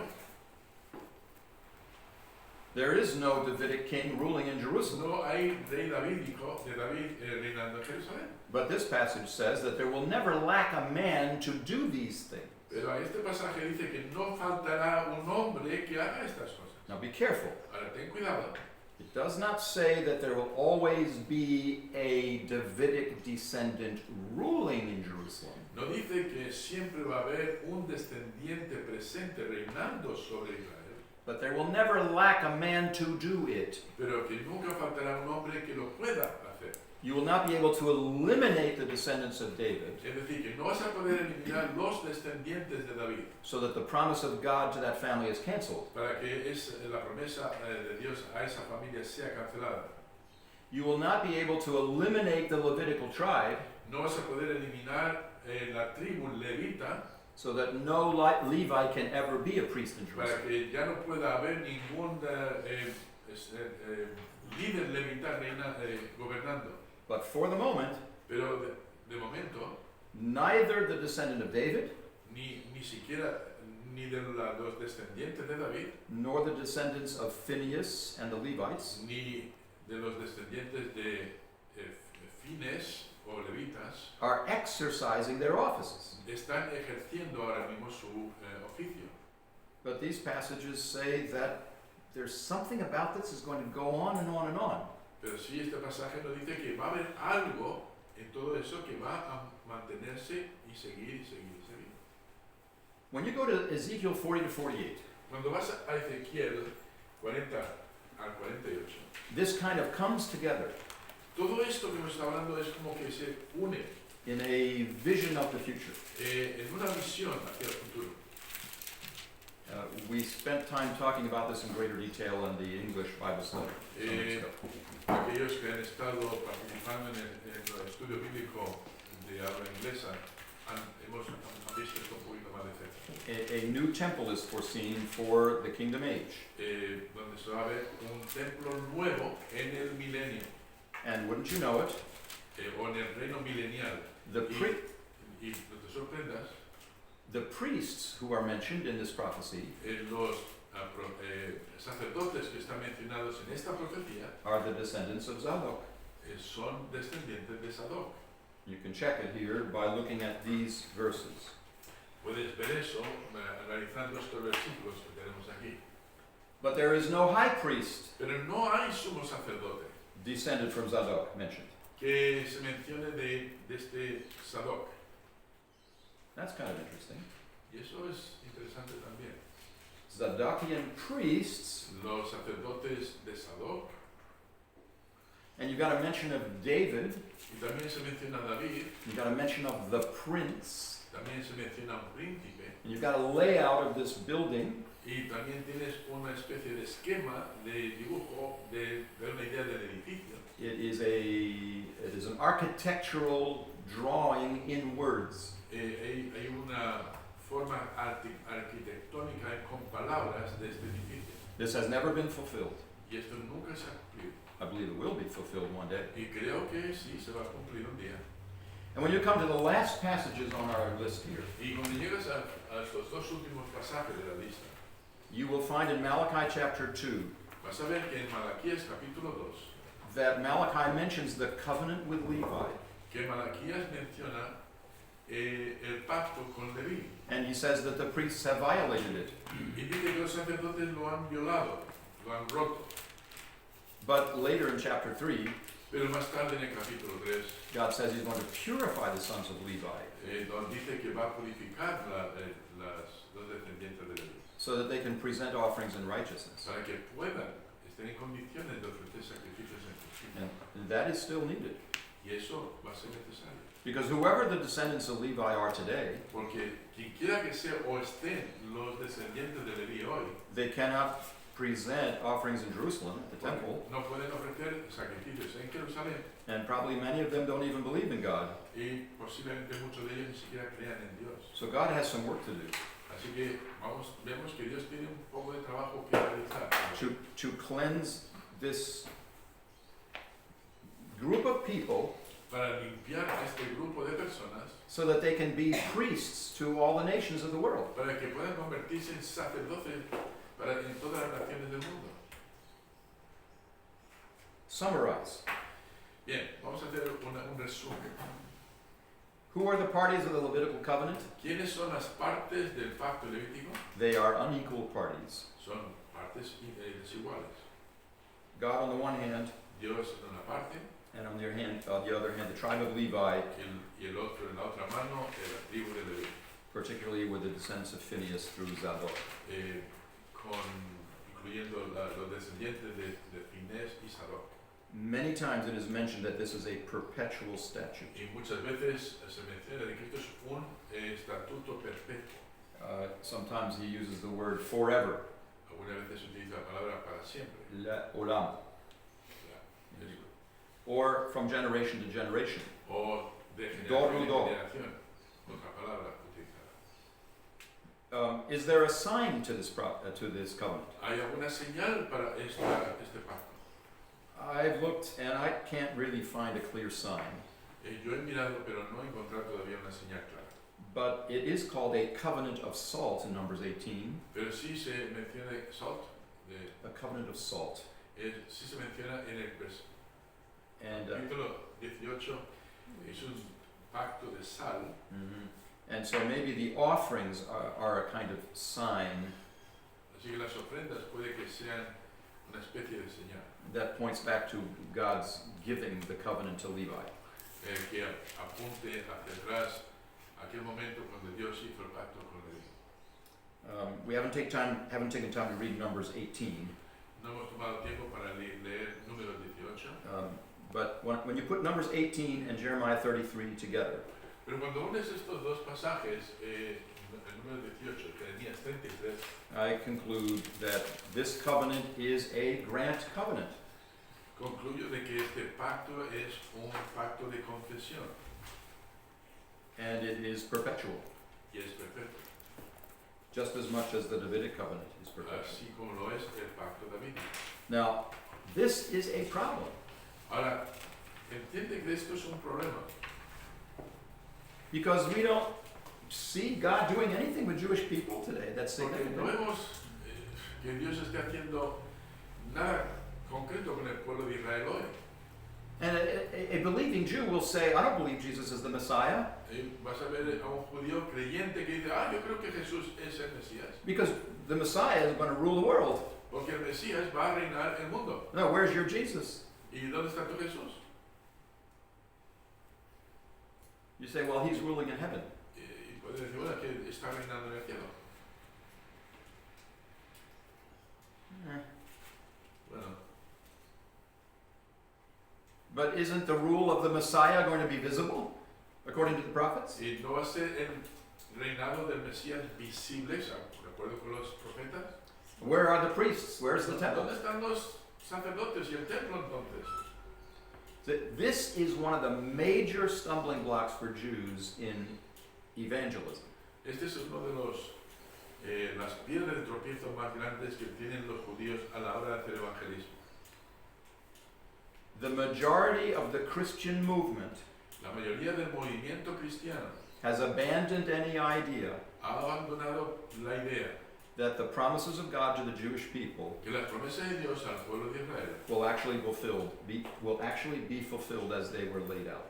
There is no Davidic king ruling in Jerusalem. No hay rey davídico de David reinando en Jerusalén. But this passage says that there will never lack a man to do these things. Pero este pasaje dice que no faltará un hombre que haga estas cosas. Now be careful. Ahora ten cuidado. It does not say that there will always be a Davidic descendant ruling in Jerusalem. No dice que siempre va a haber un descendiente presente reinando sobre Israel. But there will never lack a man to do it. Pero que nunca faltará un hombre que lo pueda hacer. You will not be able to eliminate the descendants of David, Es decir, que no vas a poder eliminar los descendientes de David so that the promise of God to that family is canceled. para que la promesa de Dios a esa familia sea cancelada. You will not be able to eliminate the Levitical tribe, No vas a poder eliminar la tribu levita so that no Levi can ever be a priest in para Jerusalem. que ya no pueda haber ningún líder levita gobernando. But for the moment, Pero de momento, neither the descendant of David ni siquiera ni de los descendientes de David, nor the descendants of Phinehas and the Levites ni de los descendientes de Fines o levitas, are exercising their offices. están ejerciendo ahora mismo su oficio. But these passages say that there's something about this is going to go on and on and on. Pero sí, este pasaje nos dice que va a haber algo en todo eso que va a mantenerse y seguir y seguir y seguir. When you go to Ezekiel 40 to 48, Cuando vas a Ezequiel 40 al 48, this kind of comes together todo esto que nos está hablando es como que se une in a vision of the future. en una visión hacia el futuro. We spent time talking about this in greater detail in the English Bible study some weeks ago. Aquellos que han estado participando en el estudio bíblico de habla inglesa hemos visto esto un poquito más de cerca. A new temple is foreseen for the kingdom age. Donde se va a ver un templo nuevo en el milenio, And wouldn't you know it, o en el reino milenial. Y no te sorprendas, the priests who are mentioned in this prophecy los sacerdotes que están mencionados en esta profecía are the descendants of Zadok. son descendientes de Sadoc. You can check it here by looking at these verses. Puedes ver eso analizando estos versículos que tenemos aquí. But there is no high priest Pero no hay sumo sacerdote descended from Zadok mentioned. que se mencione de este Sadoc. That's kind of interesting. Y eso es interesante también. Zadokian priests, Los sacerdotes de Sadoc, and you've got a mention of David, y también se menciona a David, you've got a mention of the prince, también se menciona a un príncipe, and you've got a layout of this building Y también tienes una especie de esquema, de dibujo, de una idea del edificio. It is an architectural drawing in words. Hay una forma arquitectónica con palabras de este edificio. This has never been fulfilled. Y esto nunca se ha cumplido. I believe it will be fulfilled one day. Y creo que sí se va a cumplir un día. And when you come to the last passages on our list here, Y cuando llegas a estos dos últimos pasajes de la lista, you will find in Malachi chapter 2 vas a ver que en Malaquías capítulo 2, that Malachi mentions the covenant with Levi. que Malaquías menciona el pacto con Leví. And he says that the priests have violated it. Y dice que los sacerdotes lo han violado, lo han roto. But later in chapter 3, Pero más tarde en el capítulo 3, God says he's going to purify the sons of Levi donde dice que va a purificar los descendientes de Leví, so that they can present offerings in righteousness. para que puedan, estén en condiciones de ofrecer sacrificios en justicia. And that is still needed. Y eso va a ser necesario. Because whoever the descendants of Levi are today, Porque quien quiera que sea o estén los descendientes de Leví hoy, they cannot present offerings in Jerusalem at the temple, no pueden ofrecer sacrificios en Jerusalén. and probably many of them don't even believe in God. Y posiblemente muchos de ellos ni siquiera crean en Dios. So God has some work to do Así que vemos que Dios tiene un poco de trabajo que realizar to cleanse this group of people para limpiar a este grupo de personas, so that they can be priests to all the nations of the world. para que puedan convertirse en sacerdotes en todas las naciones del mundo. Summarize. Bien, vamos a hacer un resumen. Who are the parties of the Levitical covenant? ¿Quiénes son las partes del pacto levítico? They are unequal parties. Son partes desiguales. God on the one hand, Dios en una parte and on the other hand, the tribe of Levi, y el otro en la otra mano, la tribu de Leví, particularly with the descendants of Phinehas through Zadok. Incluyendo los descendientes de Finés y Sadoc. Many times it is mentioned that this is a perpetual statute. Y muchas veces se menciona de que esto es un estatuto perpetuo. Sometimes he uses the word forever. Algunas veces se utiliza la palabra para siempre. La olam. Eso. Or from generation to generation. O de generación en Do. generación. Otra palabra utilizada. Is there a sign to this covenant? ¿Hay alguna señal para este pacto? I've looked and I can't really find a clear sign. Yo he mirado, pero no he encontrado todavía una señal clara. But it is called a covenant of salt in Numbers 18. Pero sí se menciona salt. A covenant of salt. Sí se menciona en el And capítulo 18. Es un pacto de sal. And so maybe the offerings are a kind of sign Así que las ofrendas puede que sean una especie de señal that points back to God's giving the covenant to Levi. Que apunte hacia atrás aquel momento cuando Dios hizo el pacto con Leví. We haven't taken time to read Numbers 18. No hemos tomado tiempo para leer Números 18. But when you put Numbers 18 and Jeremiah 33 together, Pero cuando unes estos dos pasajes, el número 18, Jeremías 33, I conclude that this covenant is a grant covenant. concluyo de que este pacto es un pacto de confesión. And it is perpetual, Y es perfecto. just as much as the Davidic covenant is perpetual. Así como lo es el pacto davídico. Now, this is a problem. Ahora, entiende que esto es un problema. Because we don't see God doing anything with Jewish people today that's Porque no significant. vemos que Dios esté haciendo nada concreto con el pueblo de Israel hoy. And a believing Jew will say, I don't believe Jesus is the Messiah, Vas a ver a un judío creyente que dice, yo creo que Jesús es el Mesías. because the Messiah is going to rule the world. Porque el Mesías va a reinar el mundo. No, where's your Jesus? ¿Y dónde está tu Jesús? You say, well, he's ruling in heaven. Y puede decir, bueno, que está reinando en el cielo. Bueno, But isn't the rule of the Messiah going to be visible, according to the prophets? y no va a ser reinado del Mesías visibles, de acuerdo con los profetas. Where are the priests? Where's the temple? ¿Dónde están los sacerdotes y el templo entonces? This is one of the major stumbling blocks for Jews in evangelism. Este es uno de las piedras de tropiezo más grandes que tienen los judíos a la hora de hacer evangelismo. The majority of the Christian movement La mayoría del movimiento cristiano has abandoned any idea ha abandonado la idea that the promises of God to the Jewish people que las promesas de Dios al pueblo de Israel will actually be fulfilled as they were laid out.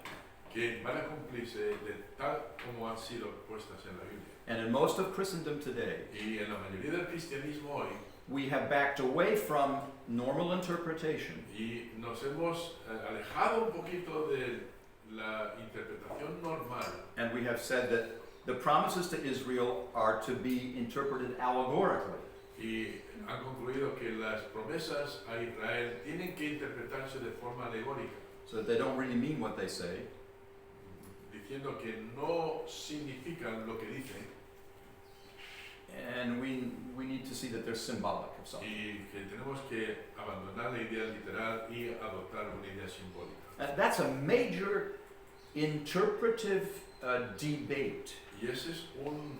que van a cumplirse de tal como han sido puestas en la Biblia. And in most of Christendom today, Y en la mayoría del cristianismo hoy, we have backed away from normal interpretation y nos hemos alejado un poquito de la interpretación normal, and we have said that the promises to Israel are to be interpreted allegorically. y han concluido que las promesas a Israel tienen que interpretarse de forma alegórica, So that they don't really mean what they say, diciendo que no significan lo que dicen and we need to see that they're symbolic of something. y que tenemos que abandonar la idea literal y adoptar una idea simbólica. And that's a major interpretive debate. Y ese es un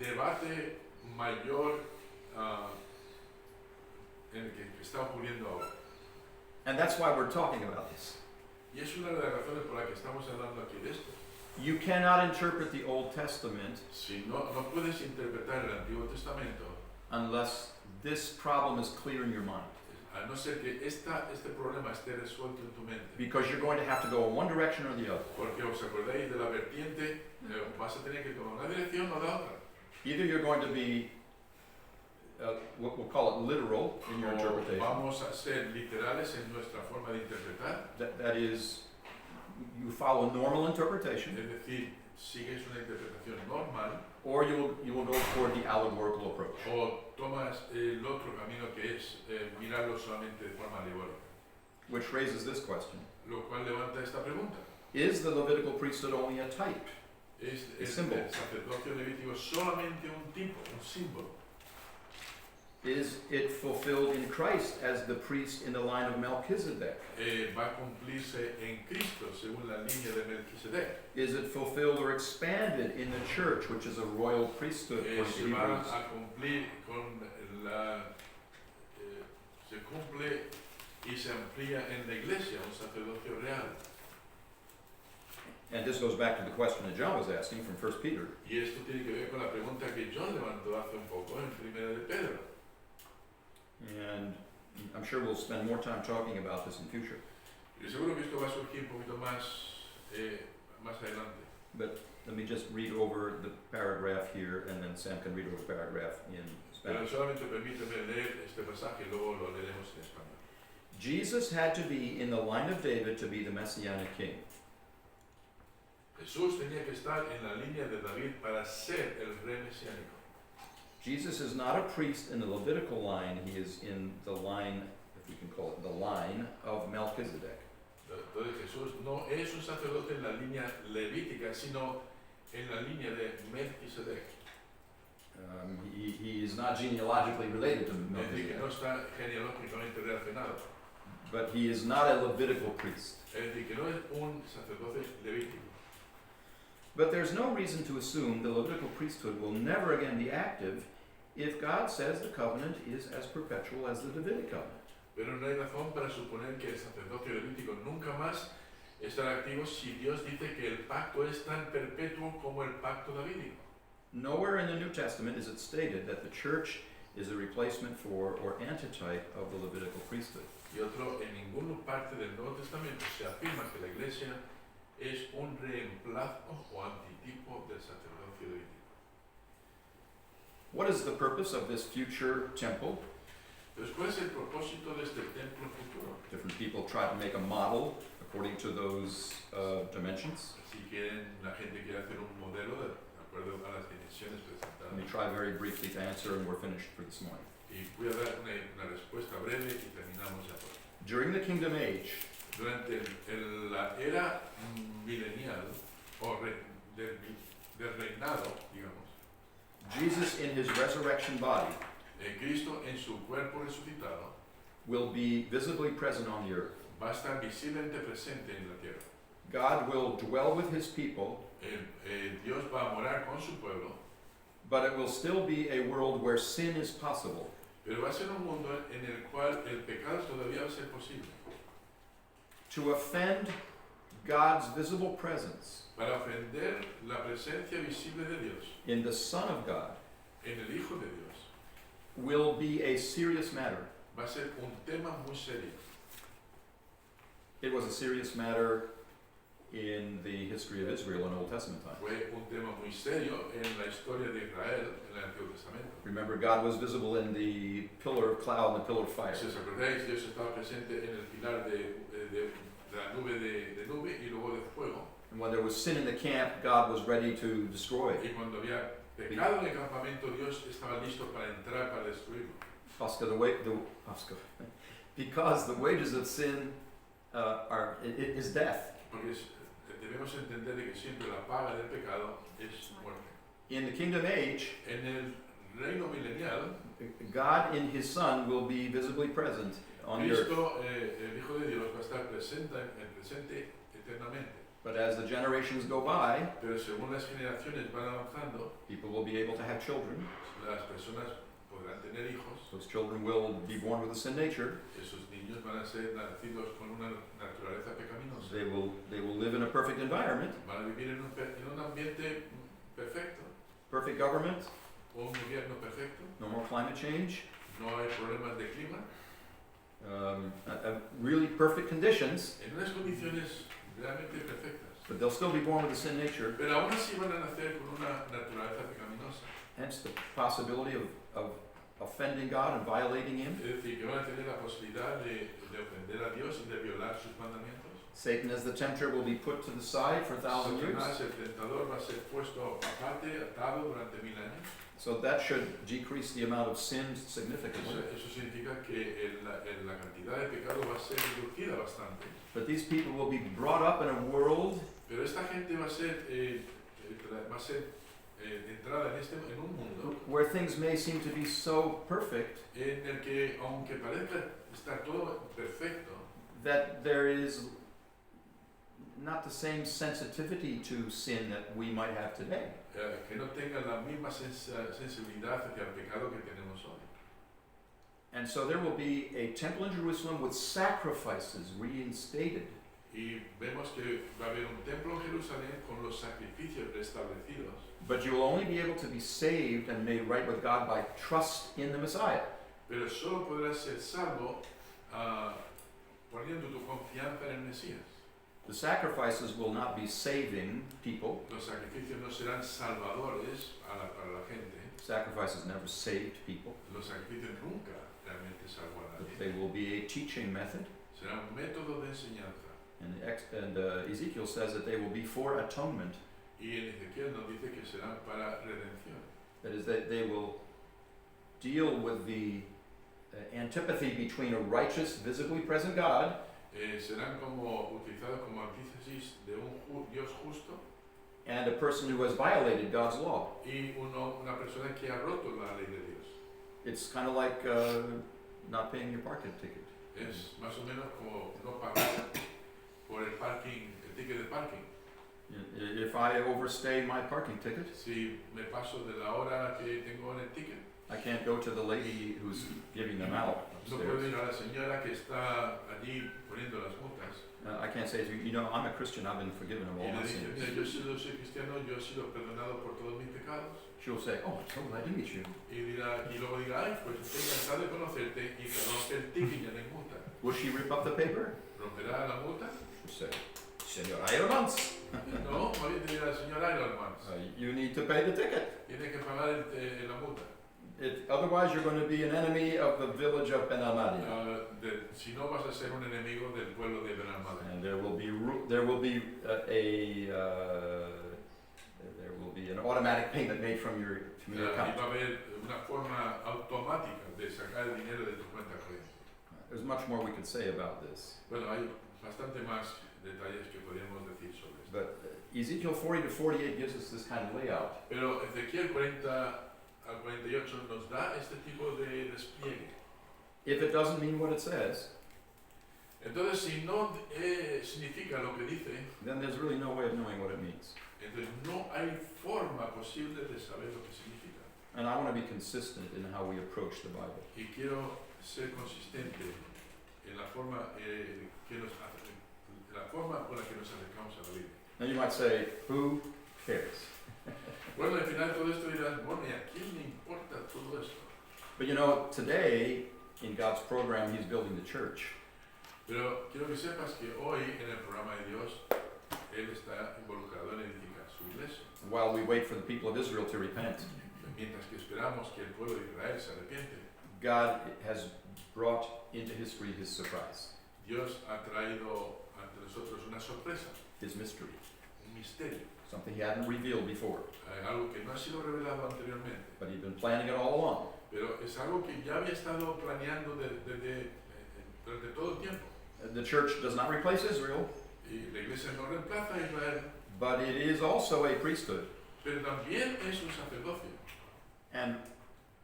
debate mayor en el que está ocurriendo ahora. And that's why we're talking about this. Y es una de las razones por las que estamos hablando aquí de esto. You cannot interpret the Old Testament Si no puedes interpretar el Antiguo Testamento unless this problem is clear in your mind. a no ser que este problema esté resuelto en tu mente. Because you're going to have to go in one direction or the other. Porque os acordáis de la vertiente, vas a tener que tomar una dirección o la otra. Either you're going to be, what we'll call it literal in your O interpretation. vamos a ser literales en nuestra forma de interpretar, That is, you follow normal interpretation, es decir, sigues una interpretación normal, or you will go toward the allegorical approach. o tomas el otro camino que es mirarlo solamente de forma alegórica. Which raises this question. Lo cual levanta esta pregunta. Is the Levitical priesthood only a type? ¿Es El el símbolo. sacerdocio levítico solamente un tipo, un símbolo? Is it fulfilled in Christ as the priest in the line of Melchizedek? Va a cumplirse en Cristo según la línea de Melquisedec. Is it fulfilled or expanded in the church, which is a royal priesthood for Se va Hebrews? a cumplir con se cumple y se amplía en la iglesia un sacerdocio real. And this goes back to the question that John was asking from 1 Peter. Y esto tiene que ver con la pregunta que John levantó hace un poco en 1 de Pedro. And I'm sure we'll spend more time talking about this in future. Y seguro que esto va a surgir un poquito más adelante. But let me just read over the paragraph here, and then Sam can read over the paragraph in Pero Spanish. solamente permíteme leer este pasaje y luego lo leeremos en español. Jesus had to be in the line of David to be the Messianic king. Jesús tenía que estar en la línea de David para ser el rey mesiánico. Jesus is not a priest in the Levitical line, he is in the line, if we can call it, the line of Melchizedek. Entonces Jesús no es un sacerdote en la línea levítica, sino en la línea de Melquisedec. He is not genealogically related to Es decir, que Melchizedek, no está genealógicamente relacionado. but he is not a Levitical priest. Es decir, que no es un sacerdote levítico. But there's no reason to assume the Levitical priesthood will never again be active if God says the covenant is as perpetual as the Davidic covenant. Pero no hay razón para suponer que el sacerdocio levítico nunca más estará activo si Dios dice que el pacto es tan perpetuo como el pacto davídico. Nowhere in the New Testament is it stated that the church is a replacement for or antitype of the Levitical priesthood. Y otro, en ninguna parte del Nuevo Testamento se afirma que la iglesia es un reemplazo o antitipo del sacerdocio levítico. What is the purpose of this future temple? Entonces, ¿cuál es el propósito de este templo futuro? Different people try to make a model according to those dimensions. Si quieren, la gente quiere hacer un modelo de acuerdo a las dimensiones Let me presentadas. try very briefly to answer, and we're finished for this morning. Y voy a dar una respuesta breve y terminamos ya. During the Kingdom Age, Durante la era milenial, o del reinado, digamos, Jesus in his resurrection body Cristo en su cuerpo resucitado will be visibly present on the earth. va a estar visiblemente presente en la tierra. God will dwell with his people, Dios va a morar con su pueblo, but it will still be a world where sin is possible. pero va a ser un mundo en el cual el pecado todavía va a ser posible. To offend God's visible presence Para ofender la presencia visible de Dios in the Son of God en el Hijo de Dios will be a serious matter. va a ser un tema muy serio. It was a serious matter in the history of Israel in Old Testament times. Fue un tema muy serio en la historia de Israel en el Antiguo Testamento. Remember, God was visible in the pillar of cloud and the pillar of fire. Si os acordáis, Dios estaba presente en el pilar de la nube de nube y luego de fuego. And when there was sin in the camp, God was ready to destroy it. Y cuando había pecado en el campamento, Dios estaba listo para entrar, para destruirlo. Because the wages of sin is death. Porque debemos entender de que siempre la paga del pecado es muerte. In the kingdom age, En el reino milenial, God in his Son will be visibly present on the earth. Cristo, el Hijo de Dios, va a estar presente eternamente. But as the generations go by, Pero según las generaciones van avanzando, people will be able to have children. las personas podrán tener hijos. Those children will be born with a sin nature. Esos niños van a ser nacidos con una naturaleza pecaminosa. They will live in a perfect environment, Van a vivir en un ambiente perfecto, perfect government, un gobierno perfecto, no more climate change, no hay problemas de clima, really perfect conditions, en unas condiciones realmente perfectas. but they'll still be born with a sin nature. Pero aún así van a nacer con una naturaleza pecaminosa. Hence the possibility of offending God and violating Him. Es decir, que van a tener la posibilidad de ofender a Dios y de violar sus mandamientos. Satan as the tempter will be put to the side for 1,000 years. Satanás, el tentador, va a ser puesto aparte, atado durante 1000 años. So that should decrease the amount of sin significantly. Eso significa que la cantidad de pecado va a ser reducida bastante. But these people will be brought up in a world Pero esta gente va a ser entrada en un mundo where things may seem to be so perfect en el que, aunque parezca estar todo perfecto, that there is not the same sensitivity to sin that we might have today. Que no tengan la misma sensibilidad hacia el pecado que tenemos hoy. And so there will be a temple in Jerusalem with sacrifices reinstated. Y vemos que va a haber un templo en Jerusalén con los sacrificios restablecidos. But you will only be able to be saved and made right with God by trust in the Messiah. Pero solo podrás ser salvo poniendo tu confianza en el Mesías. The sacrifices will not be saving people. Los sacrificios no serán salvadores para la gente. Sacrifices never saved people. Los sacrificios nunca realmente salvan a But nadie. they will be a teaching method. Será un método de enseñanza. And Ezekiel says that they will be for atonement. Y en Ezequiel nos dice que serán para redención. That is, that they will deal with the antipathy between a righteous, visibly present God Serán como utilizados como antítesis de un Dios justo and a person who has violated God's law. y una persona que ha roto la ley de Dios. It's kind of like not paying your parking ticket. Es más o menos como no pagar por el parking, el ticket de parking. If I overstay my parking ticket, Si me paso de la hora que tengo en el ticket, I can't go to the lady who's giving them out no puedo upstairs. ir a la señora que está allí poniendo las multas I can't say to you, you know, I'm a Christian, I've been forgiven of y all le my dice, sins. mira, soy cristiano, yo he sido perdonado por todos mis pecados. She'll say, oh, I'm so glad to meet you. Y luego dirá, ay, pues estoy encantado de conocerte y que rompe el ticket y ya no hay multa. Will she rip up the paper? ¿Romperá la multa? She'll say, Señor Ironmans, No, más bien te dirá, señor Ironman, you need to pay the ticket. tiene que pagar la multa. Otherwise, you're going to be an enemy of the village of Benamadia. Si no, vas a ser un enemigo del pueblo de Benalmádena. And there will be an automatic payment made from your Y account. va a haber una forma automática de sacar el dinero de tu cuenta corriente. There's much more we could say about this. Bueno, hay bastante más detalles que podríamos decir sobre esto. But Ezekiel 40 to 48 gives us this kind of layout. Pero Ezequiel 40 al 48 nos da este tipo de despliegue. If it doesn't mean what it says, Entonces, si no significa lo que dice, then there's really no way of knowing what it means. entonces no hay forma posible de saber lo que significa. And I want to be consistent in how we approach the Bible. Y quiero ser consistente en la forma, la forma con la que nos acercamos a la Biblia. Now you might say, who cares? Bueno, al final todo esto dirás, bueno, ¿y a quién le importa todo esto? But you know, today, in God's program, He's building the church. Pero quiero que sepas que hoy en el programa de Dios, Él está involucrado en edificar su iglesia. While we wait for the people of Israel to repent, Mientras que esperamos que el pueblo de Israel se arrepiente, God has brought into history His surprise, Dios ha traído ante nosotros una sorpresa, His mystery, un misterio, something He hadn't revealed before, algo que no ha sido revelado anteriormente, but He'd been planning it all along. pero es algo que ya había estado planeando durante todo el tiempo. The church does not replace Israel, Y la iglesia no reemplaza a Israel, but it is also a priesthood. pero también es un sacerdocio. And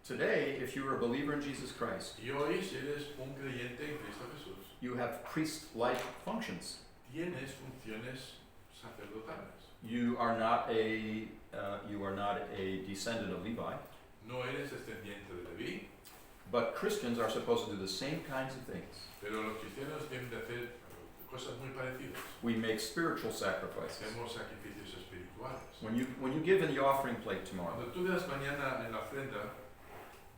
today, if you're a believer in Jesus Christ, Y hoy, si eres un creyente en Cristo Jesús, you have priest-like functions. tienes funciones sacerdotales. You are not a descendant of Levi, No eres descendiente de Leví, but Christians are supposed to do the same kinds of things. pero los cristianos tienen de hacer cosas muy parecidas. We make spiritual sacrifices. Hacemos sacrificios espirituales. When you give in the offering plate tomorrow, Cuando tú das mañana en la ofrenda,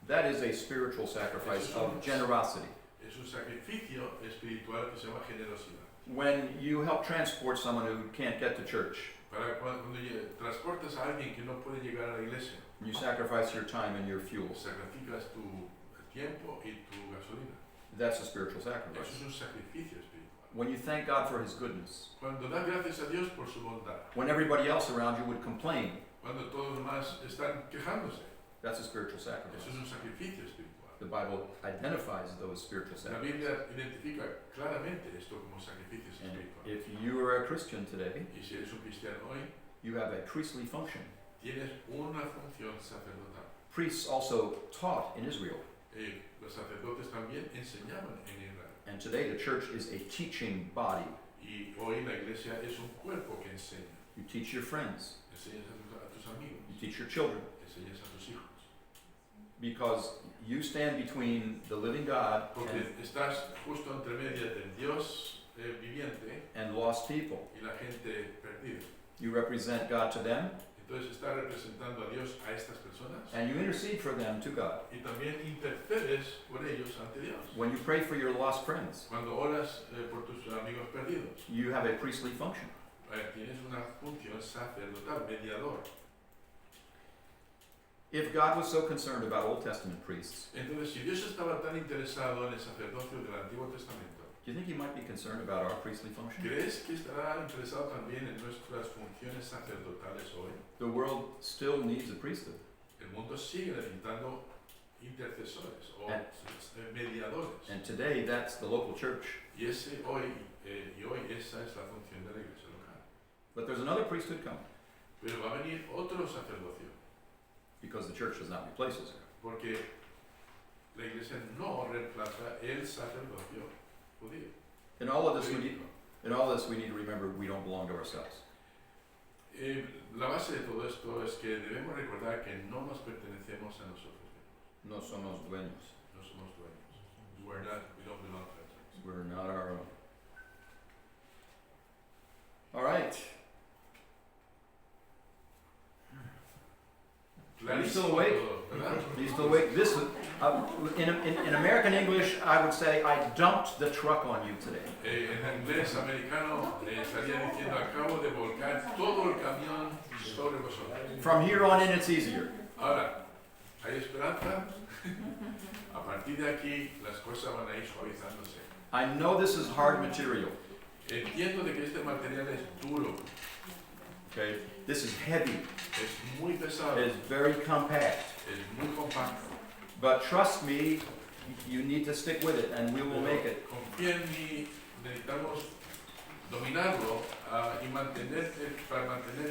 that is a spiritual sacrifice of generosity. es un sacrificio espiritual que se llama generosidad. When you help transport someone who can't get to church, Para cuando transportas a alguien que no puede llegar a la iglesia, you sacrifice your time and your fuel. sacrificas tu tiempo y tu gasolina. That's a spiritual Eso sacrifice. es un sacrificio espiritual. When you thank God for His goodness, Cuando das gracias a Dios por su bondad, when everybody else around you would complain, cuando todos los demás están quejándose, that's a spiritual eso sacrifice. es un sacrificio espiritual. The Bible identifies those spiritual La sacrifices. Biblia identifica claramente esto como sacrificios And espirituales. if you are a Christian today, Y si eres un cristiano hoy, you have a priestly function. tienes una función sacerdotal. Priests also taught in Israel, Los sacerdotes también enseñaban en Israel. and today the church is a teaching body. Y hoy la iglesia es un cuerpo que enseña. You teach your friends, Enseñas a tus amigos, you teach your children, enseñas a tus hijos. because you stand between the living God Porque estás justo entre medias del Dios viviente and lost people. y la gente perdida. You represent God to them, Entonces está representando a Dios a estas personas and you intercede for them to God. y también intercedes por ellos ante Dios. When you pray for your lost friends, Cuando oras por tus amigos perdidos, you have a priestly function. tienes una función sacerdotal, mediador. If God was so concerned about Old Testament priests, Entonces, si Dios estaba tan interesado en el sacerdocio del Antiguo Testamento, do you think He might be concerned about our priestly function? ¿crees que estará interesado también en nuestras funciones sacerdotales hoy? The world still needs a priesthood. El mundo sigue necesitando intercesores o And- mediadores. And today, that's the local church. Y hoy esa es la función de la iglesia local. But there's another priesthood coming, Pero va a venir otro sacerdocio, because the church does not replace Israel. porque la iglesia no reemplaza el sacerdocio judío. In all of this, we need to remember we don't belong to ourselves. La base de todo esto es que debemos recordar que no nos pertenecemos a nosotros mismos. No somos dueños. No somos dueños. We don't belong to ourselves. We're not our own. All right. Are you still awake? Todo, ¿verdad? Are you still awake? This is, in American English, I would say I dumped the truck on you today. En inglés americano estaría diciendo acabo de volcar todo el camión sobre vosotros. From here on in, it's easier. Ahora, ¿hay esperanza? A partir de aquí las cosas van a ir suavizándose. I know this is hard material. Entiendo de que este material es duro, Okay, this is heavy. es muy pesado, It is very compact. es muy compacto. But trust me, you need to stick with it, and we will make it. Confía en mí, necesitamos dominarlo y para mantener